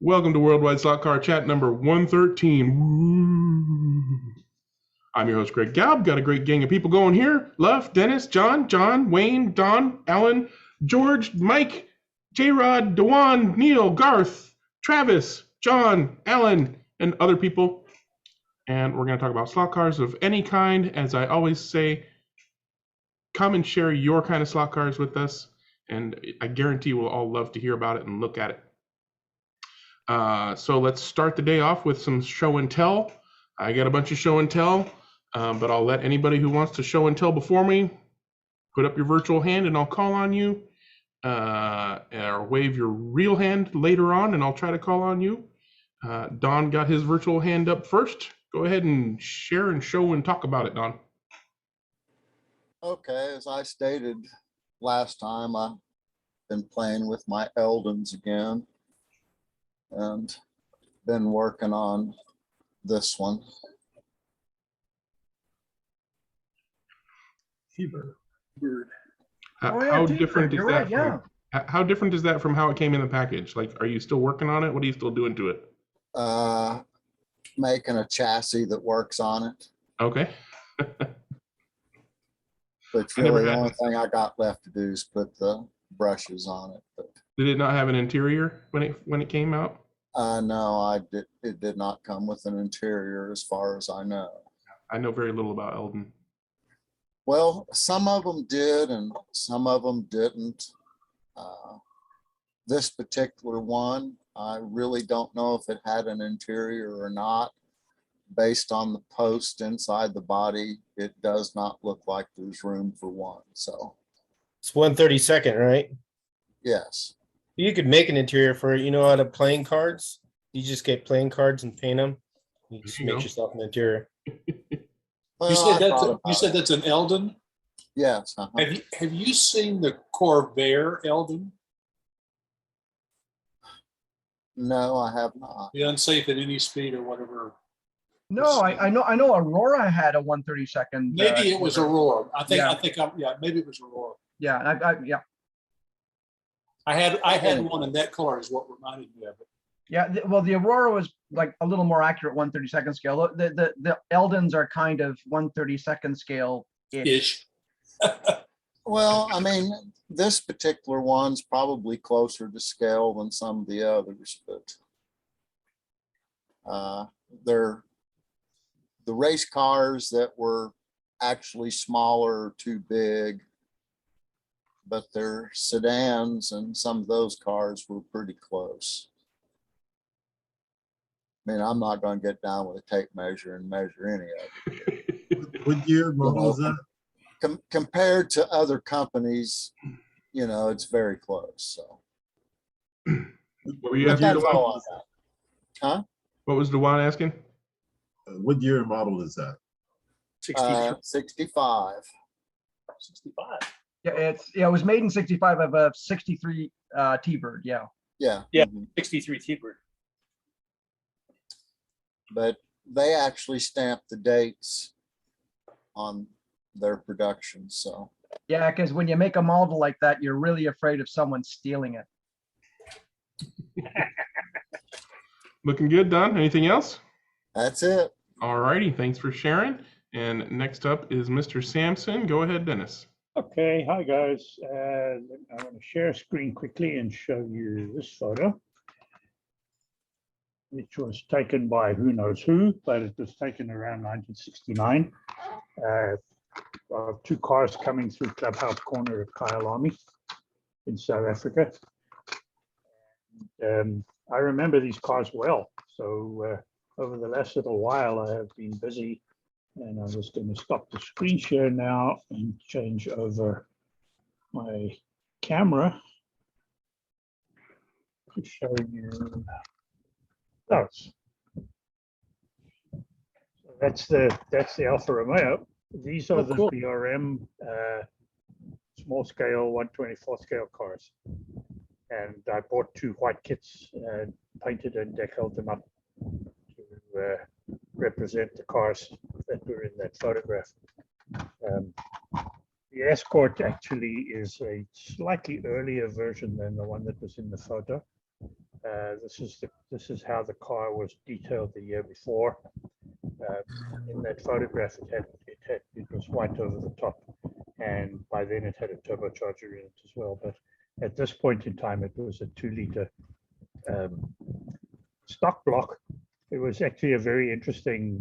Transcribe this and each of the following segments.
Welcome to Worldwide Slot Car Chat number 113. Woo. I'm your host, Greg Galb. Got a great gang of people going here. Luff, Dennis, John, Wayne, Don, Alan, George, Mike, J-Rod, Dewan, Neil, Garth, Travis, John, Alan, and other people. And we're going to talk about slot cars of any kind. As I always say, come and share your kind of slot cars with us. And I guarantee we'll all love to hear about it and look at it. So let's start the day off with some show and tell. I got a bunch of show and tell, but I'll let anybody who wants to show and tell before me put up your virtual hand and I'll call on you, or wave your real hand later on and I'll try to call on you. Don got his virtual hand up first. Go ahead and share and show and talk about it, Don. Okay, as I stated last time, I've been playing with my Eldons again and been working on this one. T-Bird. How different is that? Yeah. How different is that from how it came in the package? Like, are you still working on it? What are you still doing to it? Making a chassis that works on it. Okay. But really the only thing I got left to do is put the brushes on it. But did it not have an interior when it came out? No, it did not come with an interior as far as I know. I know very little about Eldon. Well, some of them did and some of them didn't. This particular one, I really don't know if it had an interior or not. Based on the post inside the body, it does not look like there's room for one. So it's 132nd, right? Yes. You could make an interior for it. You know how to playing cards? You just get playing cards and paint them. You just make yourself an interior. Well, you said that's an Eldon? Yes. Have you seen the Corvair Eldon? No, I have not. The unsafe at any speed or whatever. No, I know Aurora had a 132nd. Maybe it was Aurora. Yeah. Maybe it was Aurora. Yeah, yeah. I had one in that color is what reminded me of it. Yeah, well, the Aurora was like a little more accurate 132nd scale. The Eldons are kind of 132nd scale ish. Well, I mean, this particular one's probably closer to scale than some of the others, but they're the race cars that were actually smaller or too big, but they're sedans and some of those cars were pretty close. I mean, I'm not going to get down with a tape measure and measure any of it. What year model was that? Compared to other companies, you know, it's very close. So, What were you asking? that's all I got. Huh? What was Dewan asking? What year model is that? 65. 65. Yeah, it was made in 65 of a 63 T-Bird. Yeah. Yeah. Yeah. Mhm. 63 T-Bird. But they actually stamped the dates on their production. So Yeah, because when you make a model like that, you're really afraid of someone stealing it. Looking good, Don. Anything else? that's it. All righty. Thanks for sharing. And next up is Mr. Sampson. Go ahead, Dennis. Okay, hi guys. I'm going to share a screen quickly and show you this photo, which was taken by who knows who, but it was taken around 1969. Two cars coming through Clubhouse Corner at Kyalami in South Africa. I remember these cars well. So over the last little while, I have been busy, and I'm just going to stop the screen share now and change over my camera to show you those. So that's the Alfa Romeo. These are the BRM small scale 1/24 scale cars, and I bought two white kits and painted and decaled them up to represent the cars that were in that photograph. The Escort actually is a slightly earlier version than the one that was in the photo. This is how the car was detailed the year before. In that photograph, it was white over the top, and by then it had a turbocharger in it as well. But at this point in time, it was a 2-liter stock block. It was actually a very interesting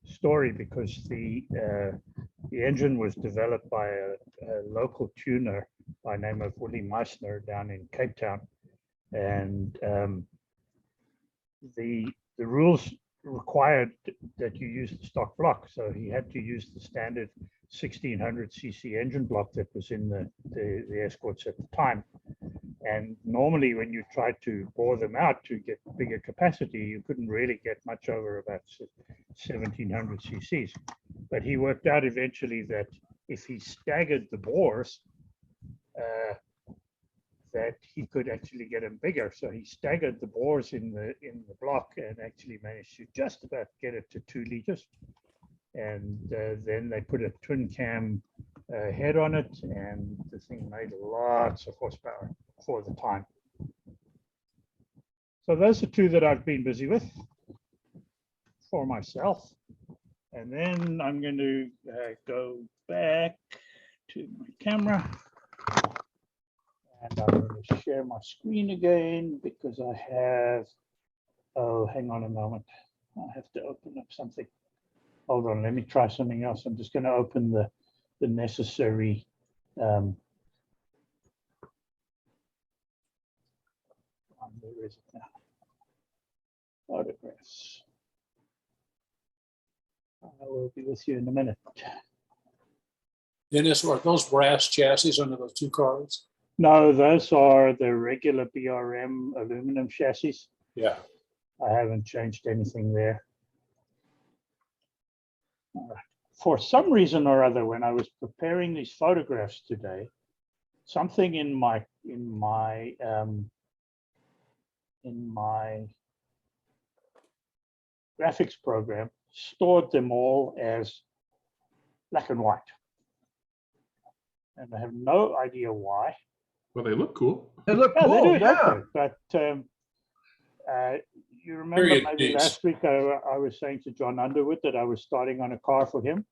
story because the engine was developed by a local tuner by name of Willie Meissner down in Cape Town, and the rules required that you use the stock block, so he had to use the standard 1600cc engine block that was in the Escorts at the time. And normally when you tried to bore them out to get bigger capacity, you couldn't really get much over about 1700 cc's. But he worked out eventually that if he staggered the bores, that he could actually get them bigger. So he staggered the bores in the block and actually managed to just about get it to 2 liters. And then they put a twin cam head on it, and the thing made lots of horsepower for the time. So those are two that I've been busy with for myself. And then I'm going to go back to my camera. And I'm going to share my screen again because I have, oh, hang on a moment. I have to open up something. Hold on, let me try something else. I'm just going to open the necessary where is it now? Photographs. I will be with you in a minute. Dennis, are those brass chassis under those two cars? No, those are the regular BRM aluminum chassis. Yeah. I haven't changed anything there. For some reason or other, when I was preparing these photographs today, something in my graphics program stored them all as black and white. And I have no idea why. Well, they look cool. They look Yeah, they cool, do, don't yeah. they? But you remember Period maybe piece. last week I was saying to John Underwood that I was starting on a car for him.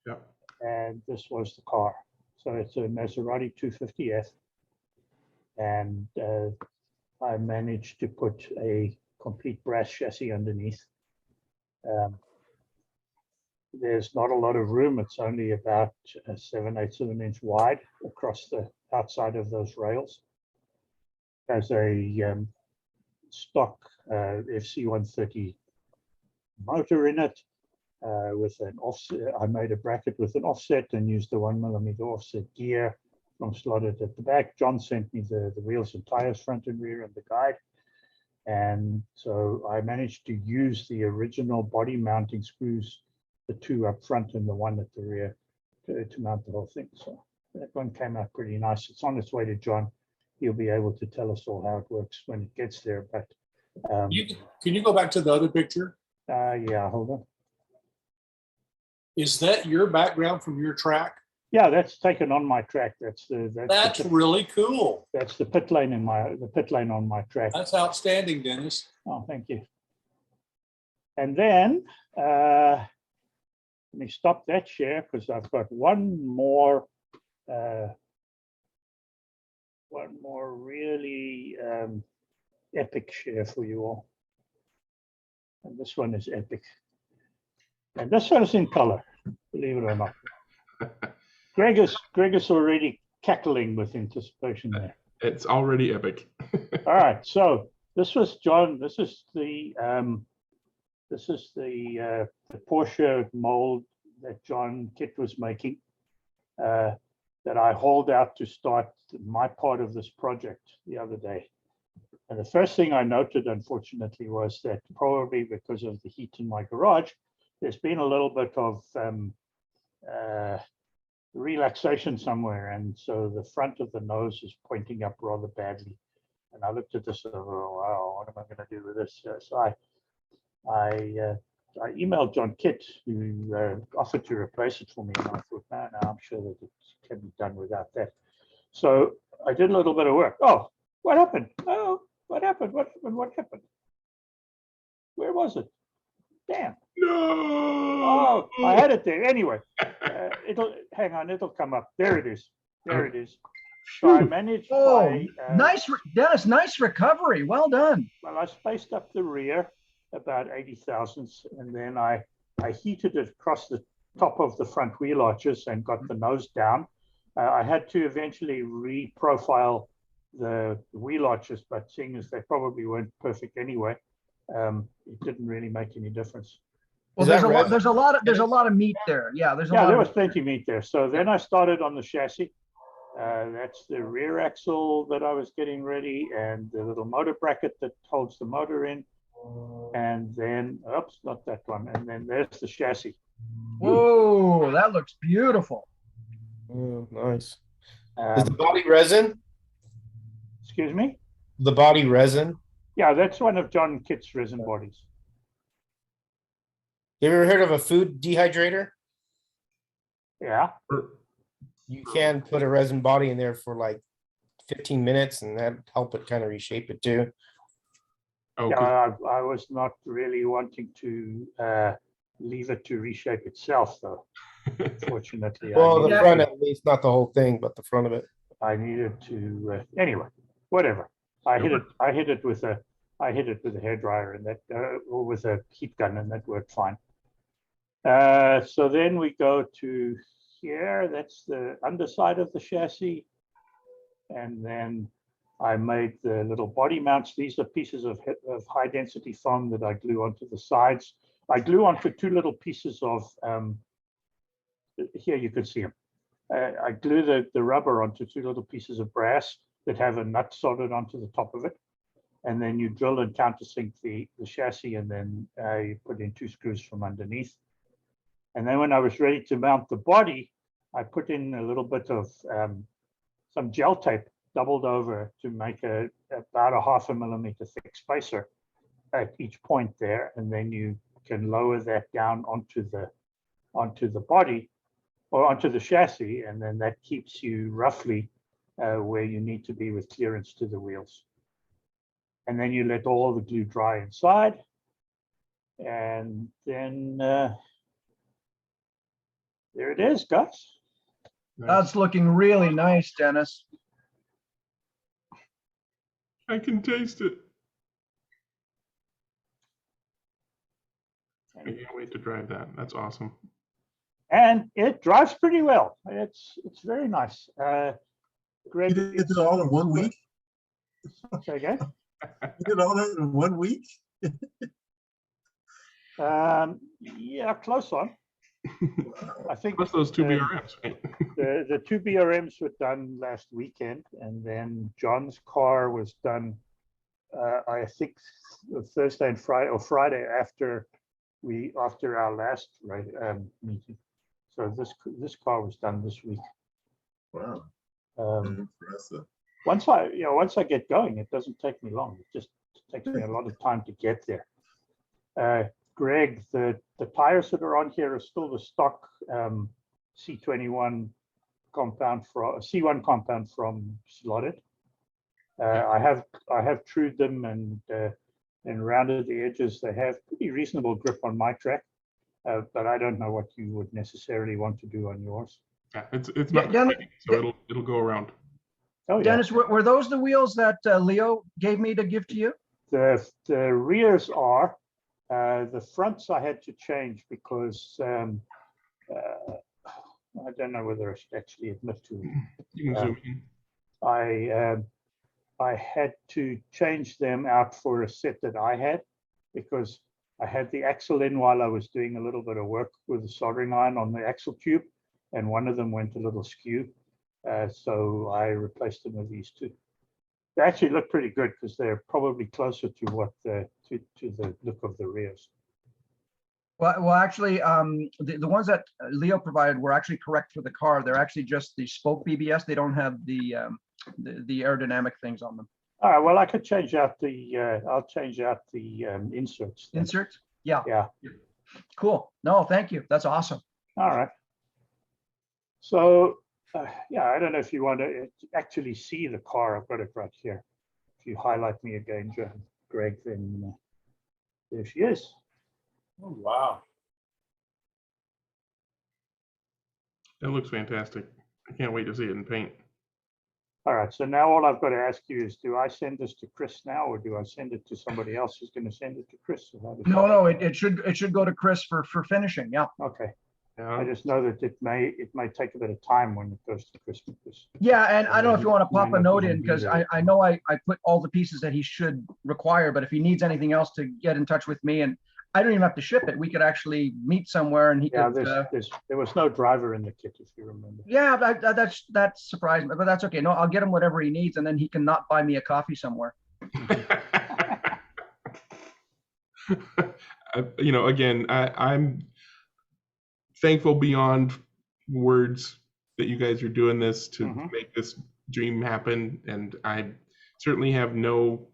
Yeah. And this was the car. So it's a Maserati 250F. And I managed to put a complete brass chassis underneath. There's not a lot of room. It's only about 7/8 of an inch wide across the outside of those rails. Has a stock FC130 motor in it with an offset. I made a bracket with an offset and used the 1mm offset gear from slotted at the back. John sent me the wheels and tires front and rear and the guide. And so I managed to use the original body mounting screws, the two up front and the one at the rear to mount the whole thing. So that one came out pretty nice. It's on its way to John. He'll be able to tell us all how it works when it gets there. But Can you go back to the other picture? yeah, hold on. Is that your background from your track? Yeah, that's taken on my track. That's That's really cool. that's the pit lane on my track. That's outstanding, Dennis. Oh, thank you. And then let me stop that share because I've got one more really epic share for you all. And this one is epic. And this one is in color, believe it or not. Greg is already cackling with anticipation there. It's already epic. All right, so this was John. This is the Porsche mold that John Kitt was making that I hauled out to start my part of this project the other day. And the first thing I noted, unfortunately, was that probably because of the heat in my garage, there's been a little bit of relaxation somewhere. And so the front of the nose is pointing up rather badly. And I looked at this and oh, wow, what am I going to do with this? So I emailed John Kitt, who offered to replace it for me. And I thought, no, I'm sure that it can be done without that. So I did a little bit of work. Oh, what happened? Oh, what happened? What happened? What happened? Where was it? Damn. No. Oh, I had it there. Anyway, it'll hang on. It'll come up. There it is. There it is. So I managed Oh, by, nice, Dennis, nice recovery. Well done. well, I spaced up the rear about 80 thousandths, and then I heated it across the top of the front wheel arches and got the nose down. I had to eventually reprofile the wheel arches, but seeing as they probably weren't perfect anyway, it didn't really make any difference. Well, Is there's that a lot, resin? there's a lot of meat there. Yeah, there's a Yeah, lot there of was plenty of meat there. So then I started on the chassis. That's the rear axle that I was getting ready, and the little motor bracket that holds the motor in. And then, oops, not that one. And then there's the chassis. Whoa, that looks beautiful. Oh, nice. Is the Um, body resin? excuse me? The body resin? Yeah, that's one of John Kitt's resin bodies. You ever heard of a food dehydrator? Yeah. You can put a resin body in there for like 15 minutes and that help it kind of reshape it too. Oh, Yeah, 'cause- I was not really wanting to leave it to reshape itself, though. Fortunately, Well, the Yeah. front at least, not the whole thing, but the front of it. I needed to. Anyway, whatever. I hit it. I hit it with a hairdryer, and that or with a heat gun, and that worked fine. So then we go to here. That's the underside of the chassis, and then I made the little body mounts. These are pieces of high density foam that I glue onto the sides. I glue onto two little pieces of, here you can see them. I glue the rubber onto two little pieces of brass that have a nut soldered onto the top of it. And then you drill and countersink the chassis, and then you put in two screws from underneath. And then when I was ready to mount the body, I put in a little bit of some gel tape doubled over to make about a 0.5 millimeter thick spacer at each point there. And then you can lower that down onto the body or onto the chassis. And then that keeps you roughly where you need to be with clearance to the wheels. And then you let all the glue dry inside. And then there it is, guys. That's looking really nice, Dennis. I can taste it. I can't wait to drive that. That's awesome. And it drives pretty well. It's very nice. You Greg, did it all in 1 week? say again? You did all that in 1 week? Yeah, close on. I think Plus those two uh, BRMs, right? the two BRMs were done last weekend, and then John's car was done, I think, Thursday and Friday, or Friday after our last meeting. So this car was done this week. Wow, Um, impressive. once I get going, it doesn't take me long. It just takes me a lot of time to get there. Greg, the tires that are on here are still the stock C21 compound from C1 compound from Slotted. I have trued them and rounded the edges. They have pretty reasonable grip on my track, but I don't know what you would necessarily want to do on yours. Yeah, it's Yeah, not Dennis- competing, so it'll go around. Oh yeah. Dennis, were those the wheels that Leo gave me to give to you? The rears are. The fronts I had to change because I don't know whether I should actually admit to it. You can zoom in. I had to change them out for a set that I had because I had the axle in while I was doing a little bit of work with the soldering iron on the axle tube, and one of them went a little skew. So I replaced them with these two. They actually look pretty good because they're probably closer to what to the look of the rears. Well, actually, the ones that Leo provided were actually correct for the car. They're actually just the spoke BBS. They don't have the aerodynamic things on them. All right. Well, I could change out the. I'll change out the inserts. then. Inserts? Yeah, Yeah. cool. No, thank you. That's awesome. All right. So Yeah, I don't know if you want to actually see the car. I've got it right here. If you highlight me again, Greg, then there she is. Oh, wow. That looks fantastic. I can't wait to see it in paint. All right, so now all I've got to ask you is, do I send this to Chris now, or do I send it to somebody else who's going to send it to Chris? So how does No, that- no, it should go to Chris for finishing. Yeah. Okay, I Yeah. just know that it may take a bit of time when it goes to Chris because Yeah, and I don't know if you want to Might pop a not note even in be because there. I know I put all the pieces that he should require, but if he needs anything else to get in touch with me, and I don't even have to ship it, we could actually meet somewhere and he yeah, could. there was no driver in the kit, if you remember. Yeah, that surprised me, but that's okay. No, I'll get him whatever he needs, and then he can not buy me a coffee somewhere. You know, again, I'm thankful beyond words that you guys are doing this to Mhm. make this dream happen, and I certainly have no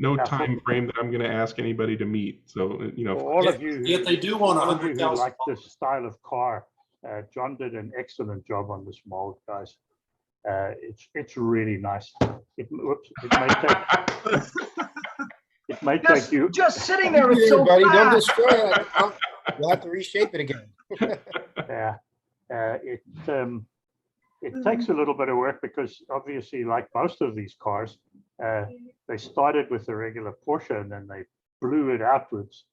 no Yeah. time frame that I'm going to ask anybody to meet. So, you know, For all of you, Yet they do want all of you who 100,000. like this style of car, John did an excellent job on this mold, guys. It's really nice. It may take you. Just sitting there, it's Here, so buddy, don't fast. destroy it. You'll have to reshape it again. Yeah, it takes a little bit of work because obviously, like most of these cars, they started with a regular Porsche and then they blew it outwards.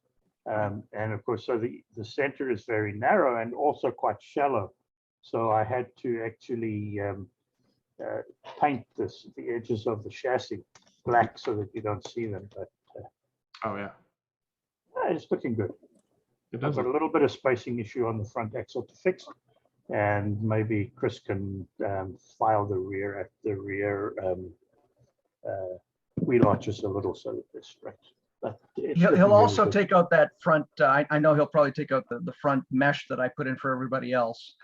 And of course, so the center is very narrow and also quite shallow. So I had to actually paint the edges of the chassis black so that you don't see them. But oh yeah, it's looking good. it I've does. got a little bit of spacing issue on the front axle to fix, and maybe Chris can file the rear wheel arches a little so that they're straight. But it's looking He'll really also good. take out that front. I know he'll probably take out the front mesh that I put in for everybody else.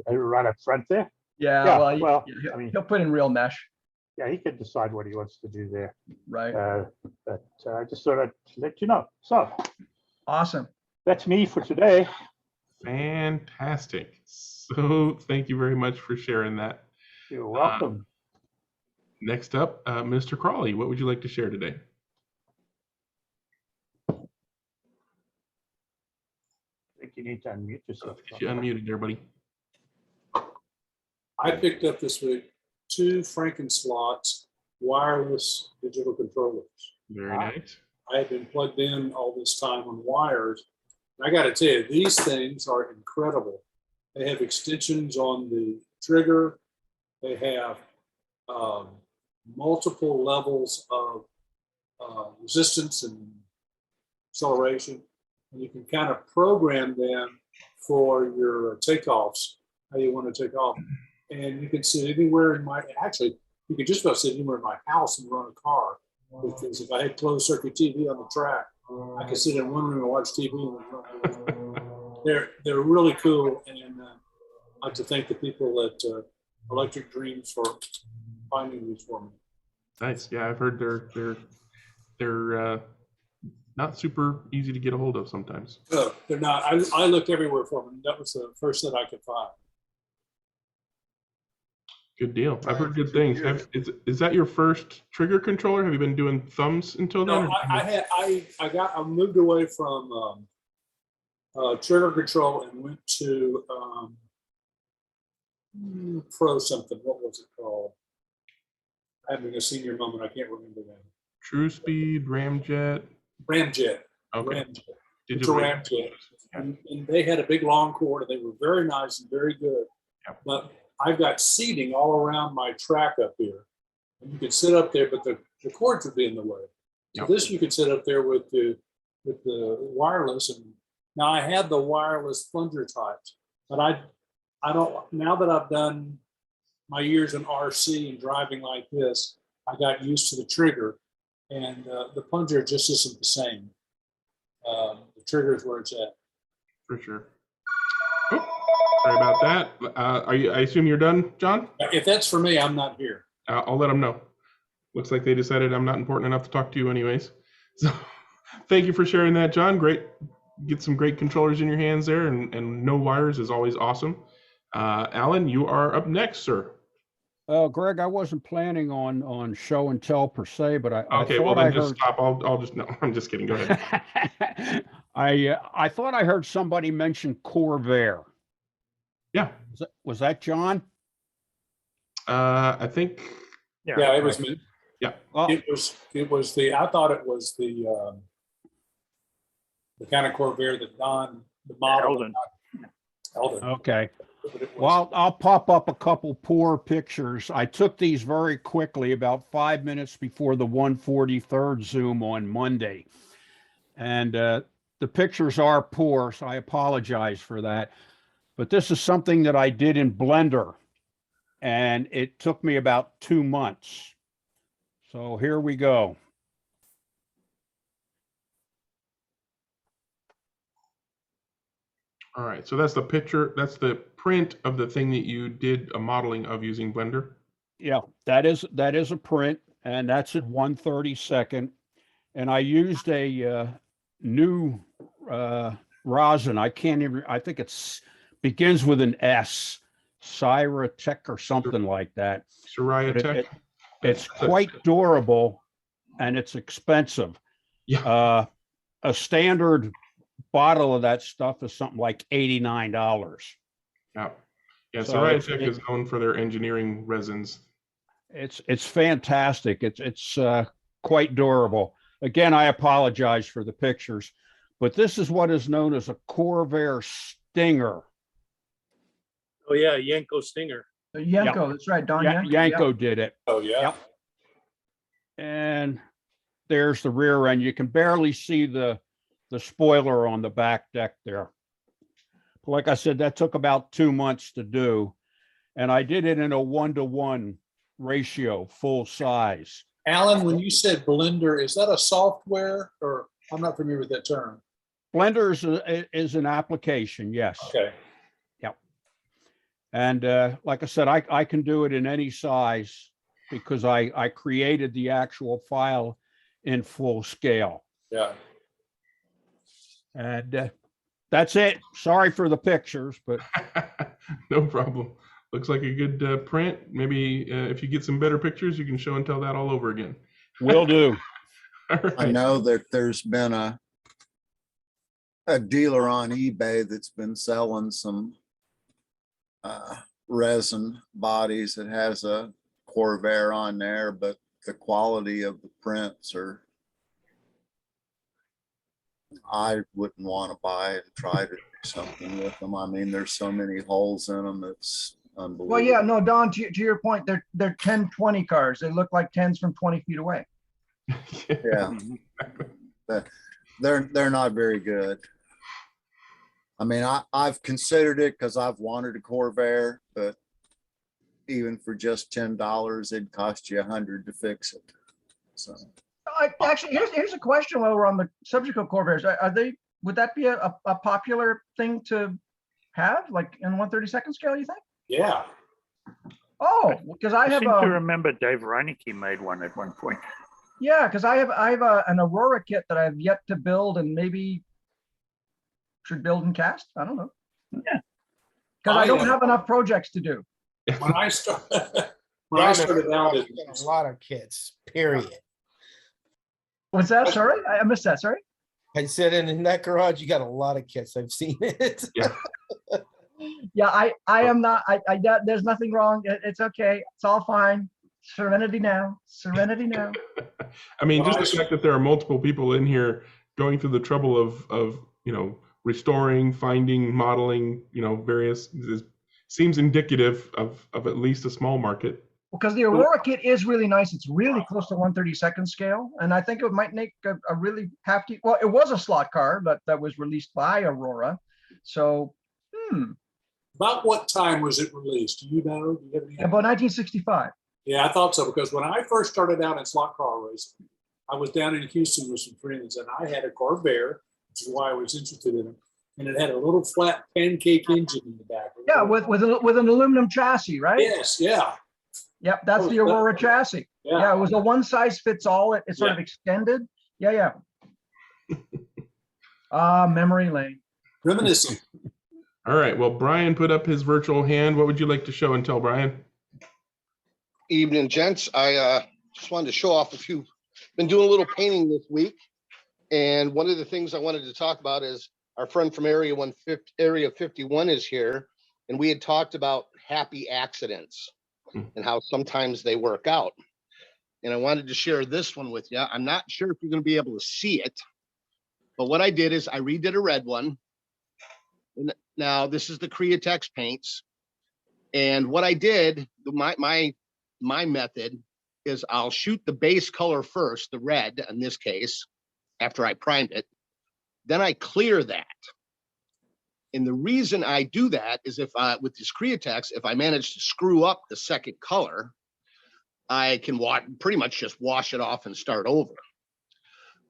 Right up front there. Yeah, Yeah, well, well, he'll, I mean- he'll put in real mesh, Yeah, he can decide what he wants to do there. right? But I just thought I'd let you know. So Awesome. that's me for today. Fantastic. So thank you very much for sharing that. You're welcome. Next up, Mr. Crawley, what would you like to share today? I think you need to unmute yourself. Get you unmuted there, buddy. I picked up this week 2 Frankenslots wireless digital controllers. Very Wow. nice. I had been plugged in all this time on wires. And I got to tell you, these things are incredible. They have extensions on the trigger. They have multiple levels of resistance and acceleration. And you can kind of program them for your takeoffs, how you want to take off. And you can sit anywhere in you could just about sit anywhere in my house and run a car. Because if I had closed circuit TV on the track, I could sit in one room and watch TV. They're really cool, and I'd like to thank the people at Electric Dreams for finding these for me. Nice. Yeah, I've heard they're not super easy to get a hold of sometimes. They're not. I looked everywhere for them. That was the first that I could find. Good deal. I've heard good for 2 things. years. Is that your first trigger controller? Have you been doing thumbs until then? No, or- I moved away from trigger control and went to Pro something. What was it called? Having a senior moment, I can't remember that. True Speed, Ramjet. Ramjet. Okay. Ramjet. It's a Digital. Ramjet. And they had a big long cord, and they were very nice and very good. Yeah. But I've got seating all around my track up here. And you could sit up there, but the cords would be in the way. So Yep. this you could sit up there with the wireless. And now I had the wireless plunger types, but I don't, now that I've done my years in RC and driving like this, I got used to the trigger, and the plunger just isn't the same. The trigger is where it's at. For sure. Oh, sorry about that. I assume you're done, John? If that's for me, I'm not here. I'll let them know. Looks like they decided I'm not important enough to talk to you anyways. So thank you for sharing that, John. Great get some great controllers in your hands there, and no wires is always awesome. Alan, you are up next, sir. Greg, I wasn't planning on show and tell per se, but I Okay, well thought I then just heard. stop. I'll just no. I'm just kidding. Go ahead. I thought I heard somebody mention Corvair. Yeah. Was that John? I think. Yeah, it was me. Well, It was the, I thought it was the kind of Corvair that Don, the model. Eldon. Eldon. okay. But it was- Well, I'll pop up a couple poor pictures. I took these very quickly, about 5 minutes before the 143rd Zoom on Monday. And the pictures are poor, so I apologize for that. But this is something that I did in Blender, and it took me about 2 months. So here we go. All right, so that's the picture. That's the print of the thing that you did a modeling of using Blender. Yeah, that is a print, and that's at 1/32. And I used a new rosin. I can't even. I think it's begins with an S, Cyratech or something like that. Soraya But Tech. it's quite durable, and it's expensive. Yeah. A standard bottle of that stuff is something like $89. Yeah. Yeah. So Soraya it's- Tech is known for their engineering resins. It's fantastic. It's quite durable. Again, I apologize for the pictures, but this is what is known as a Corvair Stinger. Oh yeah, Yanko Stinger. Yanko, that's right, Don Yanko. yeah. Yanko did it. Oh, yeah. Yep. And there's the rear end. You can barely see the spoiler on the back deck there. Like I said, that took about 2 months to do. And I did it in a 1-to-1 ratio, full size. Alan, when you said Blender, is that a software or I'm not familiar with that term? Blender is an application, yes. Okay. And like I said, I can do it in any size because I created the actual file in full scale. Yeah. And that's it. Sorry for the pictures, but No problem. Looks like a good print. Maybe if you get some better pictures, you can show and tell that all over again. will do. All I right. know that there's been a dealer on eBay that's been selling some resin bodies that has a Corvair on there, but the quality of the prints are, I wouldn't want to buy and try to do something with them. I mean, there's so many holes in them. It's unbelievable. Well, yeah, no, Don, to your point, they're 10, 20 cars. They look like 10s from 20 feet away. Yeah. They're not very good. I mean, I've considered it because I've wanted a Corvair, but even for just $10, it'd cost you $100 to fix it. So Actually, here's a question while we're on the subject of Corvairs. Would that be a popular thing to have, like in 1/32 scale, you think? Yeah. Oh, because I I have seem to remember Dave Reineke made one at one point. yeah, because I have an Aurora kit that I've yet to build and maybe should build and cast. I don't know. Yeah. Because I don't have enough projects to do. When I started, when I started out, You got a lot of kits, period. What's that? Sorry, I missed that. Sorry. I said, and in that garage, you got a lot of kits. I've seen it. Yeah, I am not. There's nothing wrong. It's okay. It's all fine. Serenity now. Serenity now. I mean, Well, just the fact that there are multiple people in here going through the trouble of restoring, finding, modeling, various seems indicative of at least a small market. Because the Aurora kit is really nice. It's really close to 1/32 scale. And I think it might make a really hefty, well, it was a slot car, but that was released by Aurora. So, about what time was it released? Do you know? Do you have any- about 1965. Yeah, I thought so because when I first started out in slot car racing, I was down in Houston with some friends and I had a Corvair, which is why I was interested in it. And it had a little flat pancake engine in the back. Yeah, with an aluminum chassis, right? Yes, yeah. Yep, that's the Aurora chassis. Yeah, it was a one size fits all. It sort of extended. Yeah. Memory lane. Reminiscing. All right. Well, Brian put up his virtual hand. What would you like to show and tell, Brian? Evening, gents. I just wanted to show off a few, been doing a little painting this week. And one of the things I wanted to talk about is our friend from Area 51 is here. And we had talked about happy accidents and how sometimes they work out. And I wanted to share this one with you. I'm not sure if you're going to be able to see it, but what I did is I redid a red one. And now this is the Createx paints. And what I did, my method is I'll shoot the base color first, the red in this case, after I primed it. Then I clear that. And the reason I do that is if with this Createx, if I manage to screw up the second color, I can pretty much just wash it off and start over.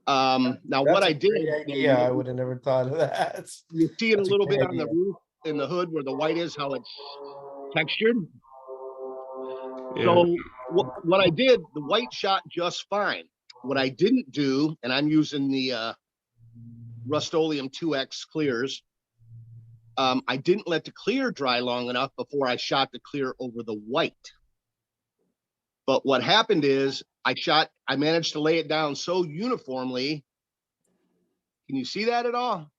Now That's what a I did, great idea. I would have never thought of that. you see it a That's a little great bit on the idea. roof, in the hood where the white is, how it's textured. Yeah. So what I did, the white shot just fine. What I didn't do, and I'm using the Rust-Oleum 2X clears, I didn't let the clear dry long enough before I shot the clear over the white. But what happened is I managed to lay it down so uniformly. Can you see that at all?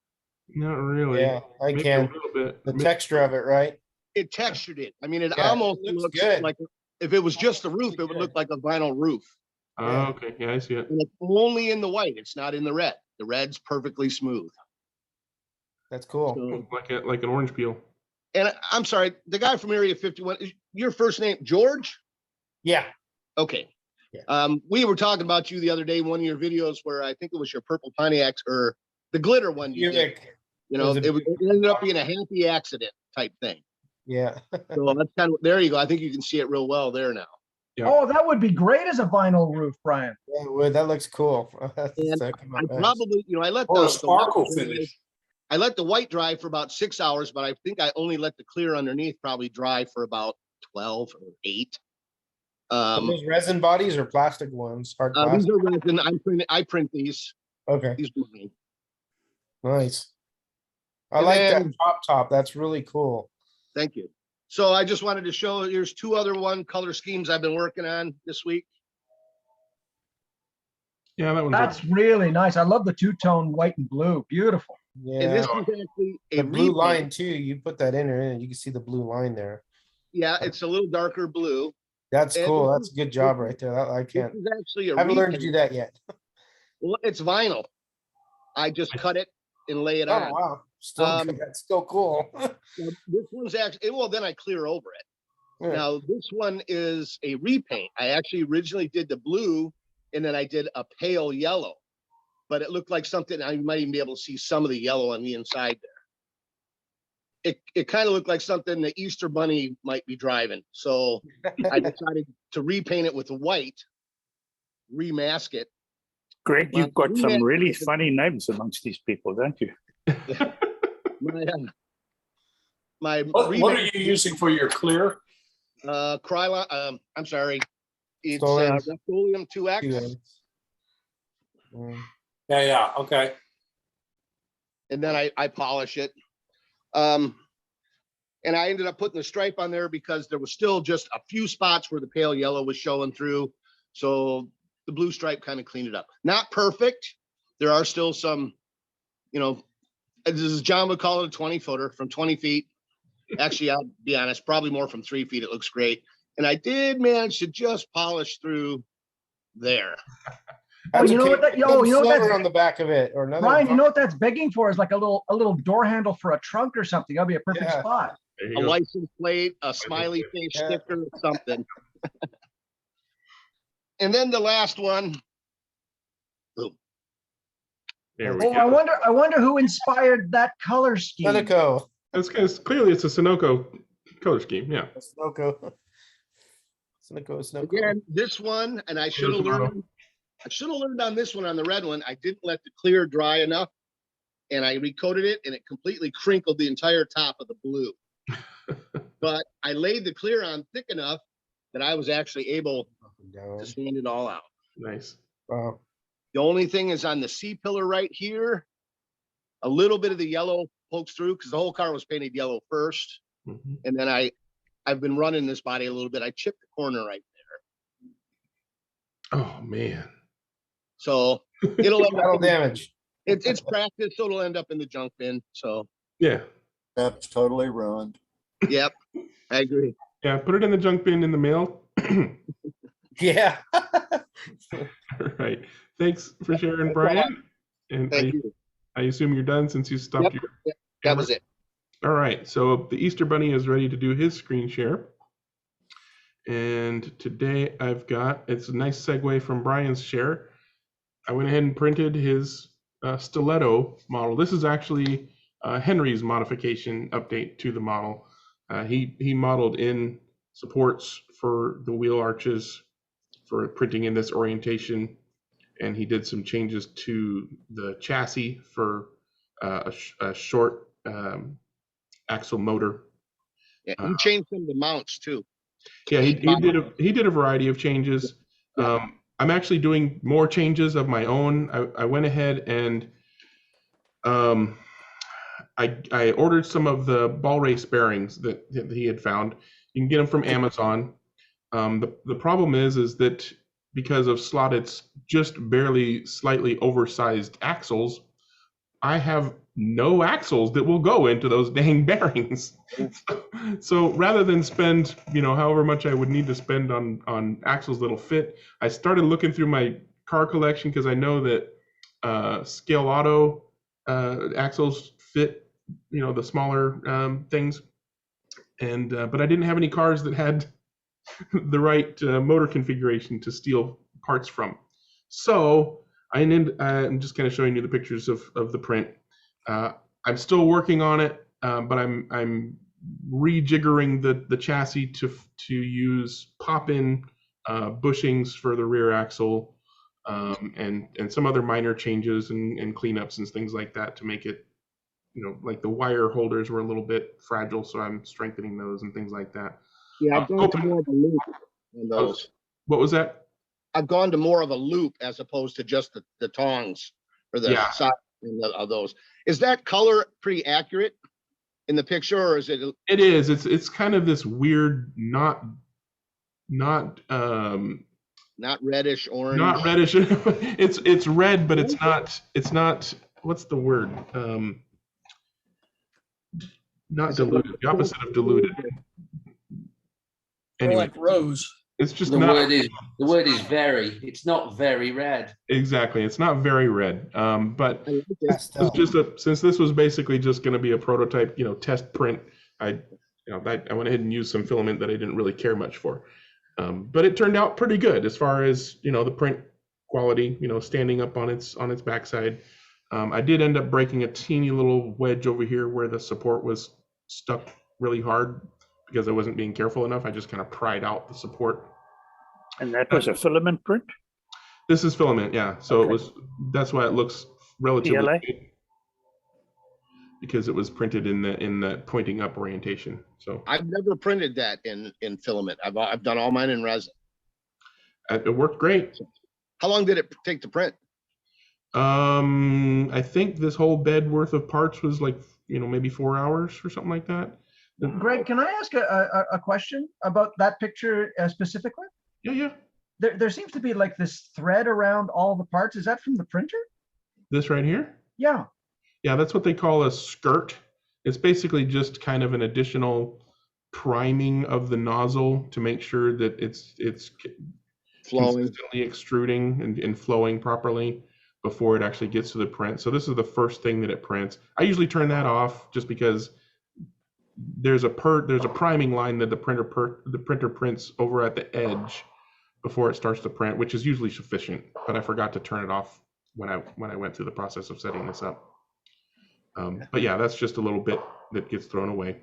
Not really. Yeah, I Maybe can. a little bit. The texture of it, right? It textured it. I mean, it Yeah, almost it looks looks good. like, if it was just the roof, it would look like a vinyl roof. Oh, okay. Yeah, I see it. And it's only in the white. It's not in the red. The red's perfectly smooth. That's cool. So, Like an orange peel. and I'm sorry, the guy from Area 51, is your first name George? Yeah. Okay. Yeah. We were talking about you the other day in one of your videos where I think it was your purple Pontiac or the glitter one you did. Buick. You know, It was a it ended up being a happy accident type thing. Yeah. So that's kind of, there you go. I think you can see it real well there now. Yeah. Oh, that would be great as a vinyl roof, Brian. Yeah, well, that looks cool. And That came out I nice. probably, you know, I let Or a the sparkle white dry. finish. I let the white dry for about 6 hours, but I think I only let the clear underneath probably dry for about 12 or 8. Are those resin bodies or plastic ones? Hard plastic. These are resin. I print these. Okay, These are mine. nice. I And like that then- top. That's really cool. Thank you. So I just wanted to show, here's 2 other color schemes I've been working on this week. Yeah, that one's That's really nice. I love the two-tone white and blue. Beautiful. And Yeah, this is actually a the blue repaint. line too. You put that in there, and you can see the blue line there. Yeah, it's a little darker blue. That's And cool. this That's a good job right there. I This can't. is actually a I haven't learned to repaint. do that yet. Well, it's vinyl. I just cut it and lay it Oh on. wow, still good. That's still cool. Now, this one's actually, well, then I clear over it. Yeah. Now, this one is a repaint. I actually originally did the blue and then I did a pale yellow, but it looked like something, I might even be able to see some of the yellow on the inside there. It kind of looked like something the Easter Bunny might be driving. So I decided to repaint it with the white, remask it. Greg, Well, you've got we some had- really funny names amongst these people, don't you? My What are remake, you using for your clear? Krylon, I'm sorry. It's Stolon. Rust-Oleum 2X. Mm. Yeah, okay. And then I polish it. And I ended up putting the stripe on there because there was still just a few spots where the pale yellow was showing through. So the blue stripe kind of cleaned it up. Not perfect. There are still some, you know, as John would call it, a 20-footer from 20 feet. Actually, I'll be honest, probably more from 3 feet. It looks great. And I did manage to just polish through there. Oh, That's you know okay. what that- Put yo, a you know what silver that's- on the back of it or another. Brian, you know what that's begging for is like a little door handle for a trunk or something. That'd be a perfect Yeah. spot. There A you go. license plate, a smiley face Yeah. sticker, or something. And then the last one, There we Oh, I go. wonder who inspired that color scheme. Sunoco. That's because clearly it's a Sunoco color scheme. Yeah. Sunoco. Sunoco. again, this one, and I should have Here's learned. I should have learned on this one, on the red one. I didn't let the clear dry enough, and I recoated it, and it completely crinkled the entire top of the blue. But I laid the clear on thick enough that I was actually able Up and down. to sand it all out. Nice. Wow. The only thing is on the C pillar right here, a little bit of the yellow pokes through because the whole car was painted yellow first. Mhm. And then I've been running this body a little bit. I chipped the corner right there. Oh man. So it'll end Metal up, damage. it's practice, so it'll end up in the junk bin. So, Yeah. That's totally ruined. yep, I agree. Yeah. Put it in the junk bin in the mail. Yeah. All right. Thanks for sharing, Brian. And Thank you. I assume you're done since you stopped Yep. your. That was it. All right. So the Easter Bunny is ready to do his screen share. And today it's a nice segue from Brian's share. I went ahead and printed his stiletto model. This is actually Henry's modification update to the model. He modeled in supports for the wheel arches for printing in this orientation, and he did some changes to the chassis for a short axle motor. Yeah, he changed some of the mounts too. Yeah, he did a variety of changes. I'm actually doing more changes of my own. I went ahead and I ordered some of the ball race bearings that he had found. You can get them from Amazon. The problem is that because of Slotted's just barely slightly oversized axles, I have no axles that will go into those dang bearings. So rather than spend, however much I would need to spend on axles that'll fit, I started looking through my car collection because I know that Scale Auto axles fit, the smaller things. And but I didn't have any cars that had the right motor configuration to steal parts from. So I'm just kind of showing you the pictures of the print. I'm still working on it, but I'm rejiggering the chassis to use pop-in bushings for the rear axle, and some other minor changes and cleanups and things like that to make it, like the wire holders were a little bit fragile, so I'm strengthening those and things like that. Yeah, I've gone to more of a loop on those. What was that? I've gone to more of a loop as opposed to just the tongs for the Yeah. side of those. Is that color pretty accurate in the picture, or is it? It is. It's kind of this weird, not reddish orange. not reddish. It's red, but it's not. What's the word? Not diluted. The opposite of diluted. More Anyway, like rose. it's just The not word is very. It's not very red. exactly. It's not very red. But I like it. Pastel. since this was basically just going to be a prototype, test print, I went ahead and used some filament that I didn't really care much for. But it turned out pretty good as far as the print quality. Standing up on its backside. I did end up breaking a teeny little wedge over here where the support was stuck really hard because I wasn't being careful enough. I just kind of pried out the support. And that was a filament print? This is filament, yeah. So Okay. that's why it looks relatively PLA? big, because it was printed in the pointing up orientation. So I've never printed that in filament. I've done all mine in resin. it worked great. How long did it take to print? I think this whole bed worth of parts was like, maybe 4 hours or something like that. Greg, can I ask a question about that picture specifically? Yeah. There seems to be like this thread around all the parts. Is that from the printer? This right here? Yeah. Yeah, that's what they call a skirt. It's basically just kind of an additional priming of the nozzle to make sure that it's Flowing. consistently extruding and flowing properly before it actually gets to the print. So this is the first thing that it prints. I usually turn that off just because there's a priming line that the printer prints over at the edge before it starts to print, which is usually sufficient. But I forgot to turn it off when I went through the process of setting this up. But yeah, that's just a little bit that gets thrown away.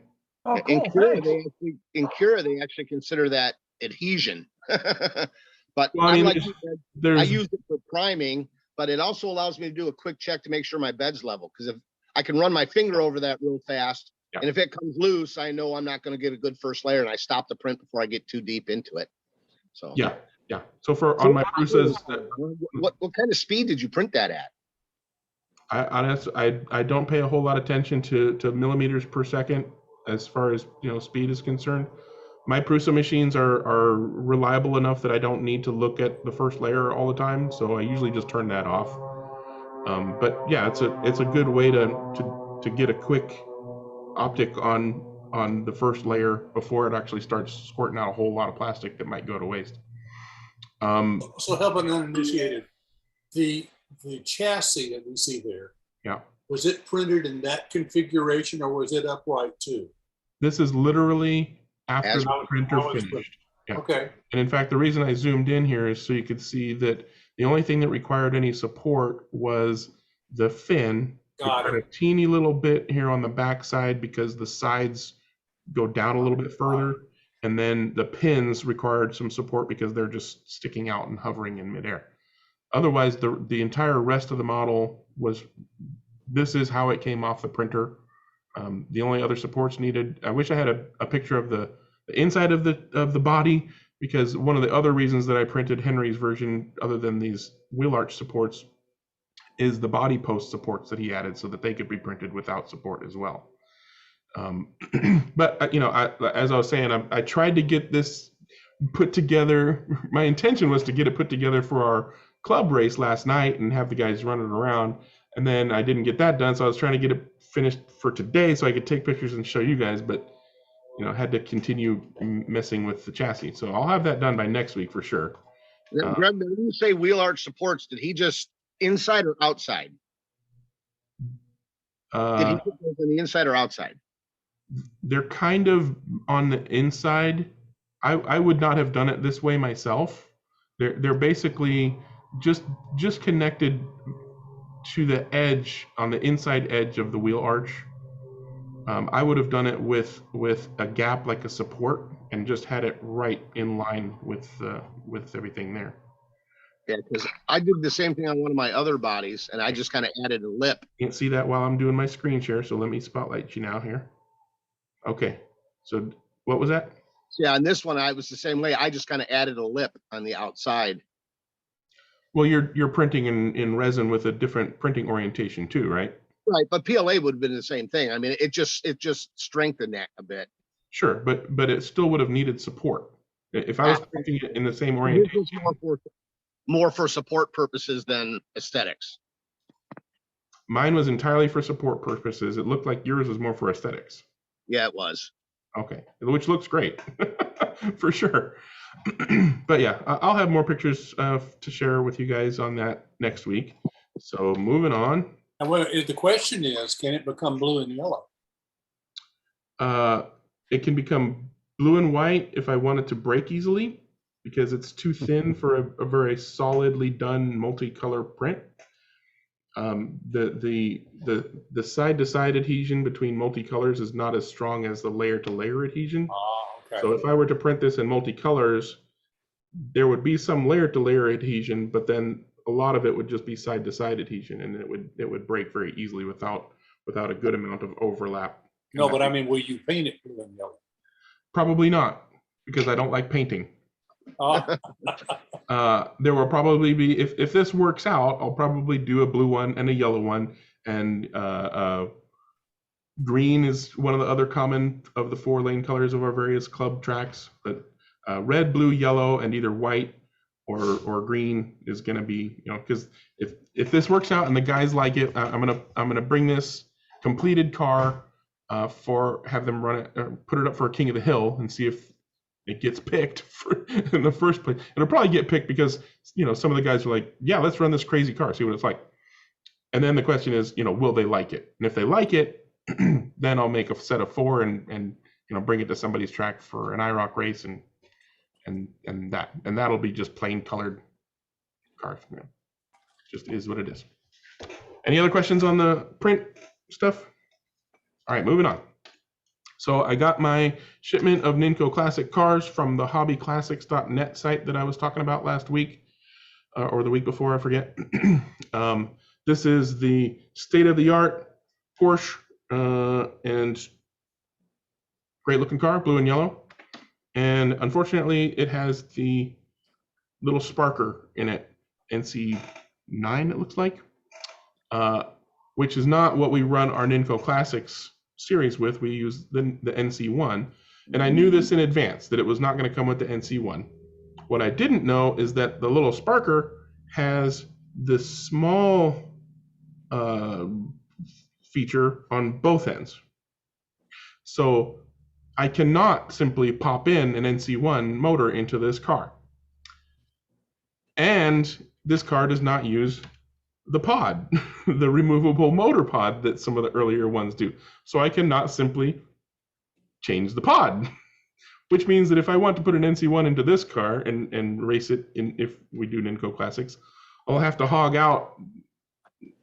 Oh, In cool. Cura, Thanks. they actually consider that adhesion. But Well, I mean, like you said, I there's use it for priming, but it also allows me to do a quick check to make sure my bed's level. Because if I can run my finger over that real fast, Yeah. and if it comes loose, I know I'm not going to get a good first layer, and I stop the print before I get too deep into it. So yeah. So on my Prusas, what kind of speed did you print that at? I don't pay a whole lot of attention to millimeters per second as far as speed is concerned. My Prusa machines are reliable enough that I don't need to look at the first layer all the time, so I usually just turn that off. But yeah, it's a good way to get a quick optic on the first layer before it actually starts squirting out a whole lot of plastic that might go to waste. So help an uninitiated, the chassis that we see there, Yeah. was it printed in that configuration or was it upright too? This is literally after As- the printer how it's finished. Yeah. Okay, And in fact, the reason I zoomed in here is so you could see that the only thing that required any support was the fin. got Required it. a teeny little bit here on the back side because the sides go down a little bit further. And then the pins required some support because they're just sticking out and hovering in midair. Otherwise, the entire rest of the model this is how it came off the printer. The only other supports needed, I wish I had a picture of the inside of the body, because one of the other reasons that I printed Henry's version, other than these wheel arch supports, is the body post supports that he added so that they could be printed without support as well. But as I was saying, I tried to get this put together. My intention was to get it put together for our club race last night and have the guys run it around. And then I didn't get that done, so I was trying to get it finished for today so I could take pictures and show you guys. But had to continue messing with the chassis. So I'll have that done by next week for sure. Greg, when you say wheel arch supports, did he just inside or outside? Did he put those on the inside or outside? They're kind of on the inside. I would not have done it this way myself. They're basically just connected to the edge, on the inside edge of the wheel arch. I would have done it with a gap like a support and just had it right in line with everything there. Yeah, because I did the same thing on one of my other bodies, and I just kind of added a lip. Can't see that while I'm doing my screen share, so let me spotlight you now here. Okay, so what was that? Yeah, on this one, I was the same way. I just kind of added a lip on the outside. Well, you're printing in resin with a different printing orientation too, right? Right, but PLA would have been the same thing. I mean, it just strengthened that a bit. Sure, but it still would have needed support. If I was printing it in the same orientation. This was more for support purposes than aesthetics. Mine was entirely for support purposes. It looked like yours was more for aesthetics. Yeah, it was. Okay, which looks great for sure. But yeah, I'll have more pictures to share with you guys on that next week. So moving on. And the question is, can it become blue and yellow? It can become blue and white if I want it to break easily, because it's too thin for a very solidly done multicolor print. The side-to-side adhesion between multicolors is not as strong as the layer-to-layer adhesion. Oh, okay. So if I were to print this in multicolors, there would be some layer-to-layer adhesion, but then a lot of it would just be side-to-side adhesion, and it would break very easily without a good amount of overlap. No, but I mean, will you paint it blue and yellow? Probably not, because I don't like painting. Oh, There will probably be, if this works out, I'll probably do a blue one and a yellow one, and green is one of the other common of the 4-lane colors of our various club tracks. But red, blue, yellow, and either white or green is going to be, because if this works out and the guys like it, I'm gonna bring this completed car have them run it, put it up for a King of the Hill and see if it gets picked in the first place. It'll probably get picked because some of the guys are like, yeah, let's run this crazy car, see what it's like. And then the question is, will they like it? And if they like it, then I'll make a set of 4 and bring it to somebody's track for an IROC race and that'll be just plain colored cars. Just is what it is. Any other questions on the print stuff? All right, moving on. So I got my shipment of Ninco Classic cars from the hobbyclassics.net site that I was talking about last week, or the week before, I forget. This is the state-of-the-art Porsche, and great looking car, blue and yellow. And unfortunately, it has the little sparker in it, NC9 it looks like. which is not what we run our Ninco Classics series with. We use the NC1. And I knew this in advance, that it was not going to come with the NC1. What I didn't know is that the little Sparker has this small feature on both ends. So I cannot simply pop in an NC1 motor into this car. And this car does not use the pod, the removable motor pod that some of the earlier ones do. So I cannot simply change the pod, which means that if I want to put an NC1 into this car and race it if we do Ninco Classics, I'll have to hog out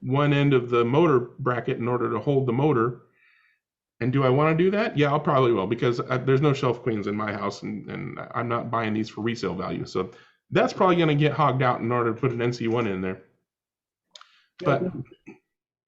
one end of the motor bracket in order to hold the motor. And do I want to do that? Yeah, I'll probably will, because there's no Shelf Queens in my house, and I'm not buying these for resale value. So that's probably going to get hogged out in order to put an NC1 in there. But what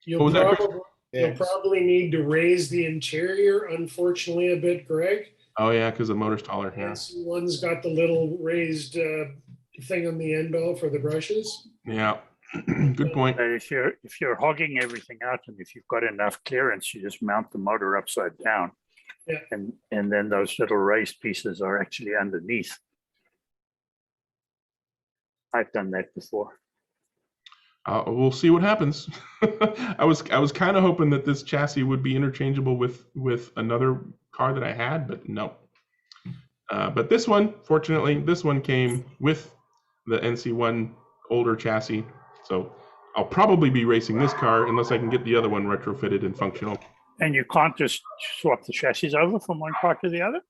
You'll was that, Chris? you'll probably need to raise the interior, unfortunately, a bit, Greg. Oh yeah, because the motor's taller. Yeah. One's got the little raised thing on the end bell for the brushes. Yeah. Good point. If you're hogging everything out, and if you've got enough clearance, you just mount the motor upside down. Yeah. And then those little raised pieces are actually underneath. I've done that before. We'll see what happens. I was kind of hoping that this chassis would be interchangeable with another car that I had, but no. But this one, fortunately, this one came with the NC1 older chassis. So I'll probably be racing this car unless I can get the other one retrofitted and functional. And you can't just swap the chassis over from one car to the other?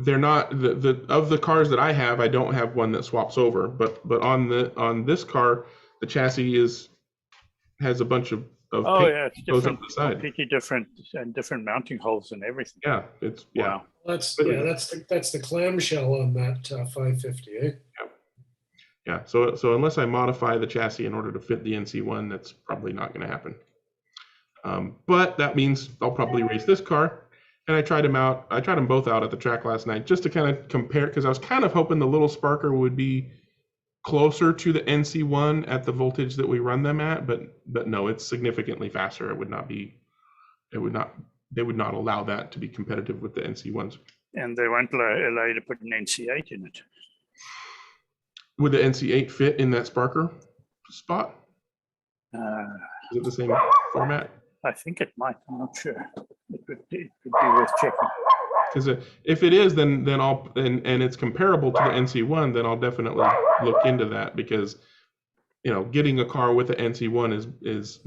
They're not of the cars that I have, I don't have one that swaps over, but on this car, the chassis has a bunch of Oh paint yeah, it's goes different, up the side. completely different, and different mounting holes and everything. Yeah, it's Wow. That's the clamshell on that 550, eh? Yeah, so unless I modify the chassis in order to fit the NC1, that's probably not going to happen. But that means I'll probably race this car. And I tried them out. I tried them both out at the track last night just to kind of compare, because I was kind of hoping the little Sparker would be closer to the NC1 at the voltage that we run them at, but no, it's significantly faster. It would not be. They would not allow that to be competitive with the NC1s. And they won't allow you to put an NC8 in it. Would the NC8 fit in that Sparker spot? Is it the same format? I think it might. I'm not sure. It could be worth checking. Because if it is, then I'll and it's comparable to the NC1, then I'll definitely look into that, because getting a car with the NC1 is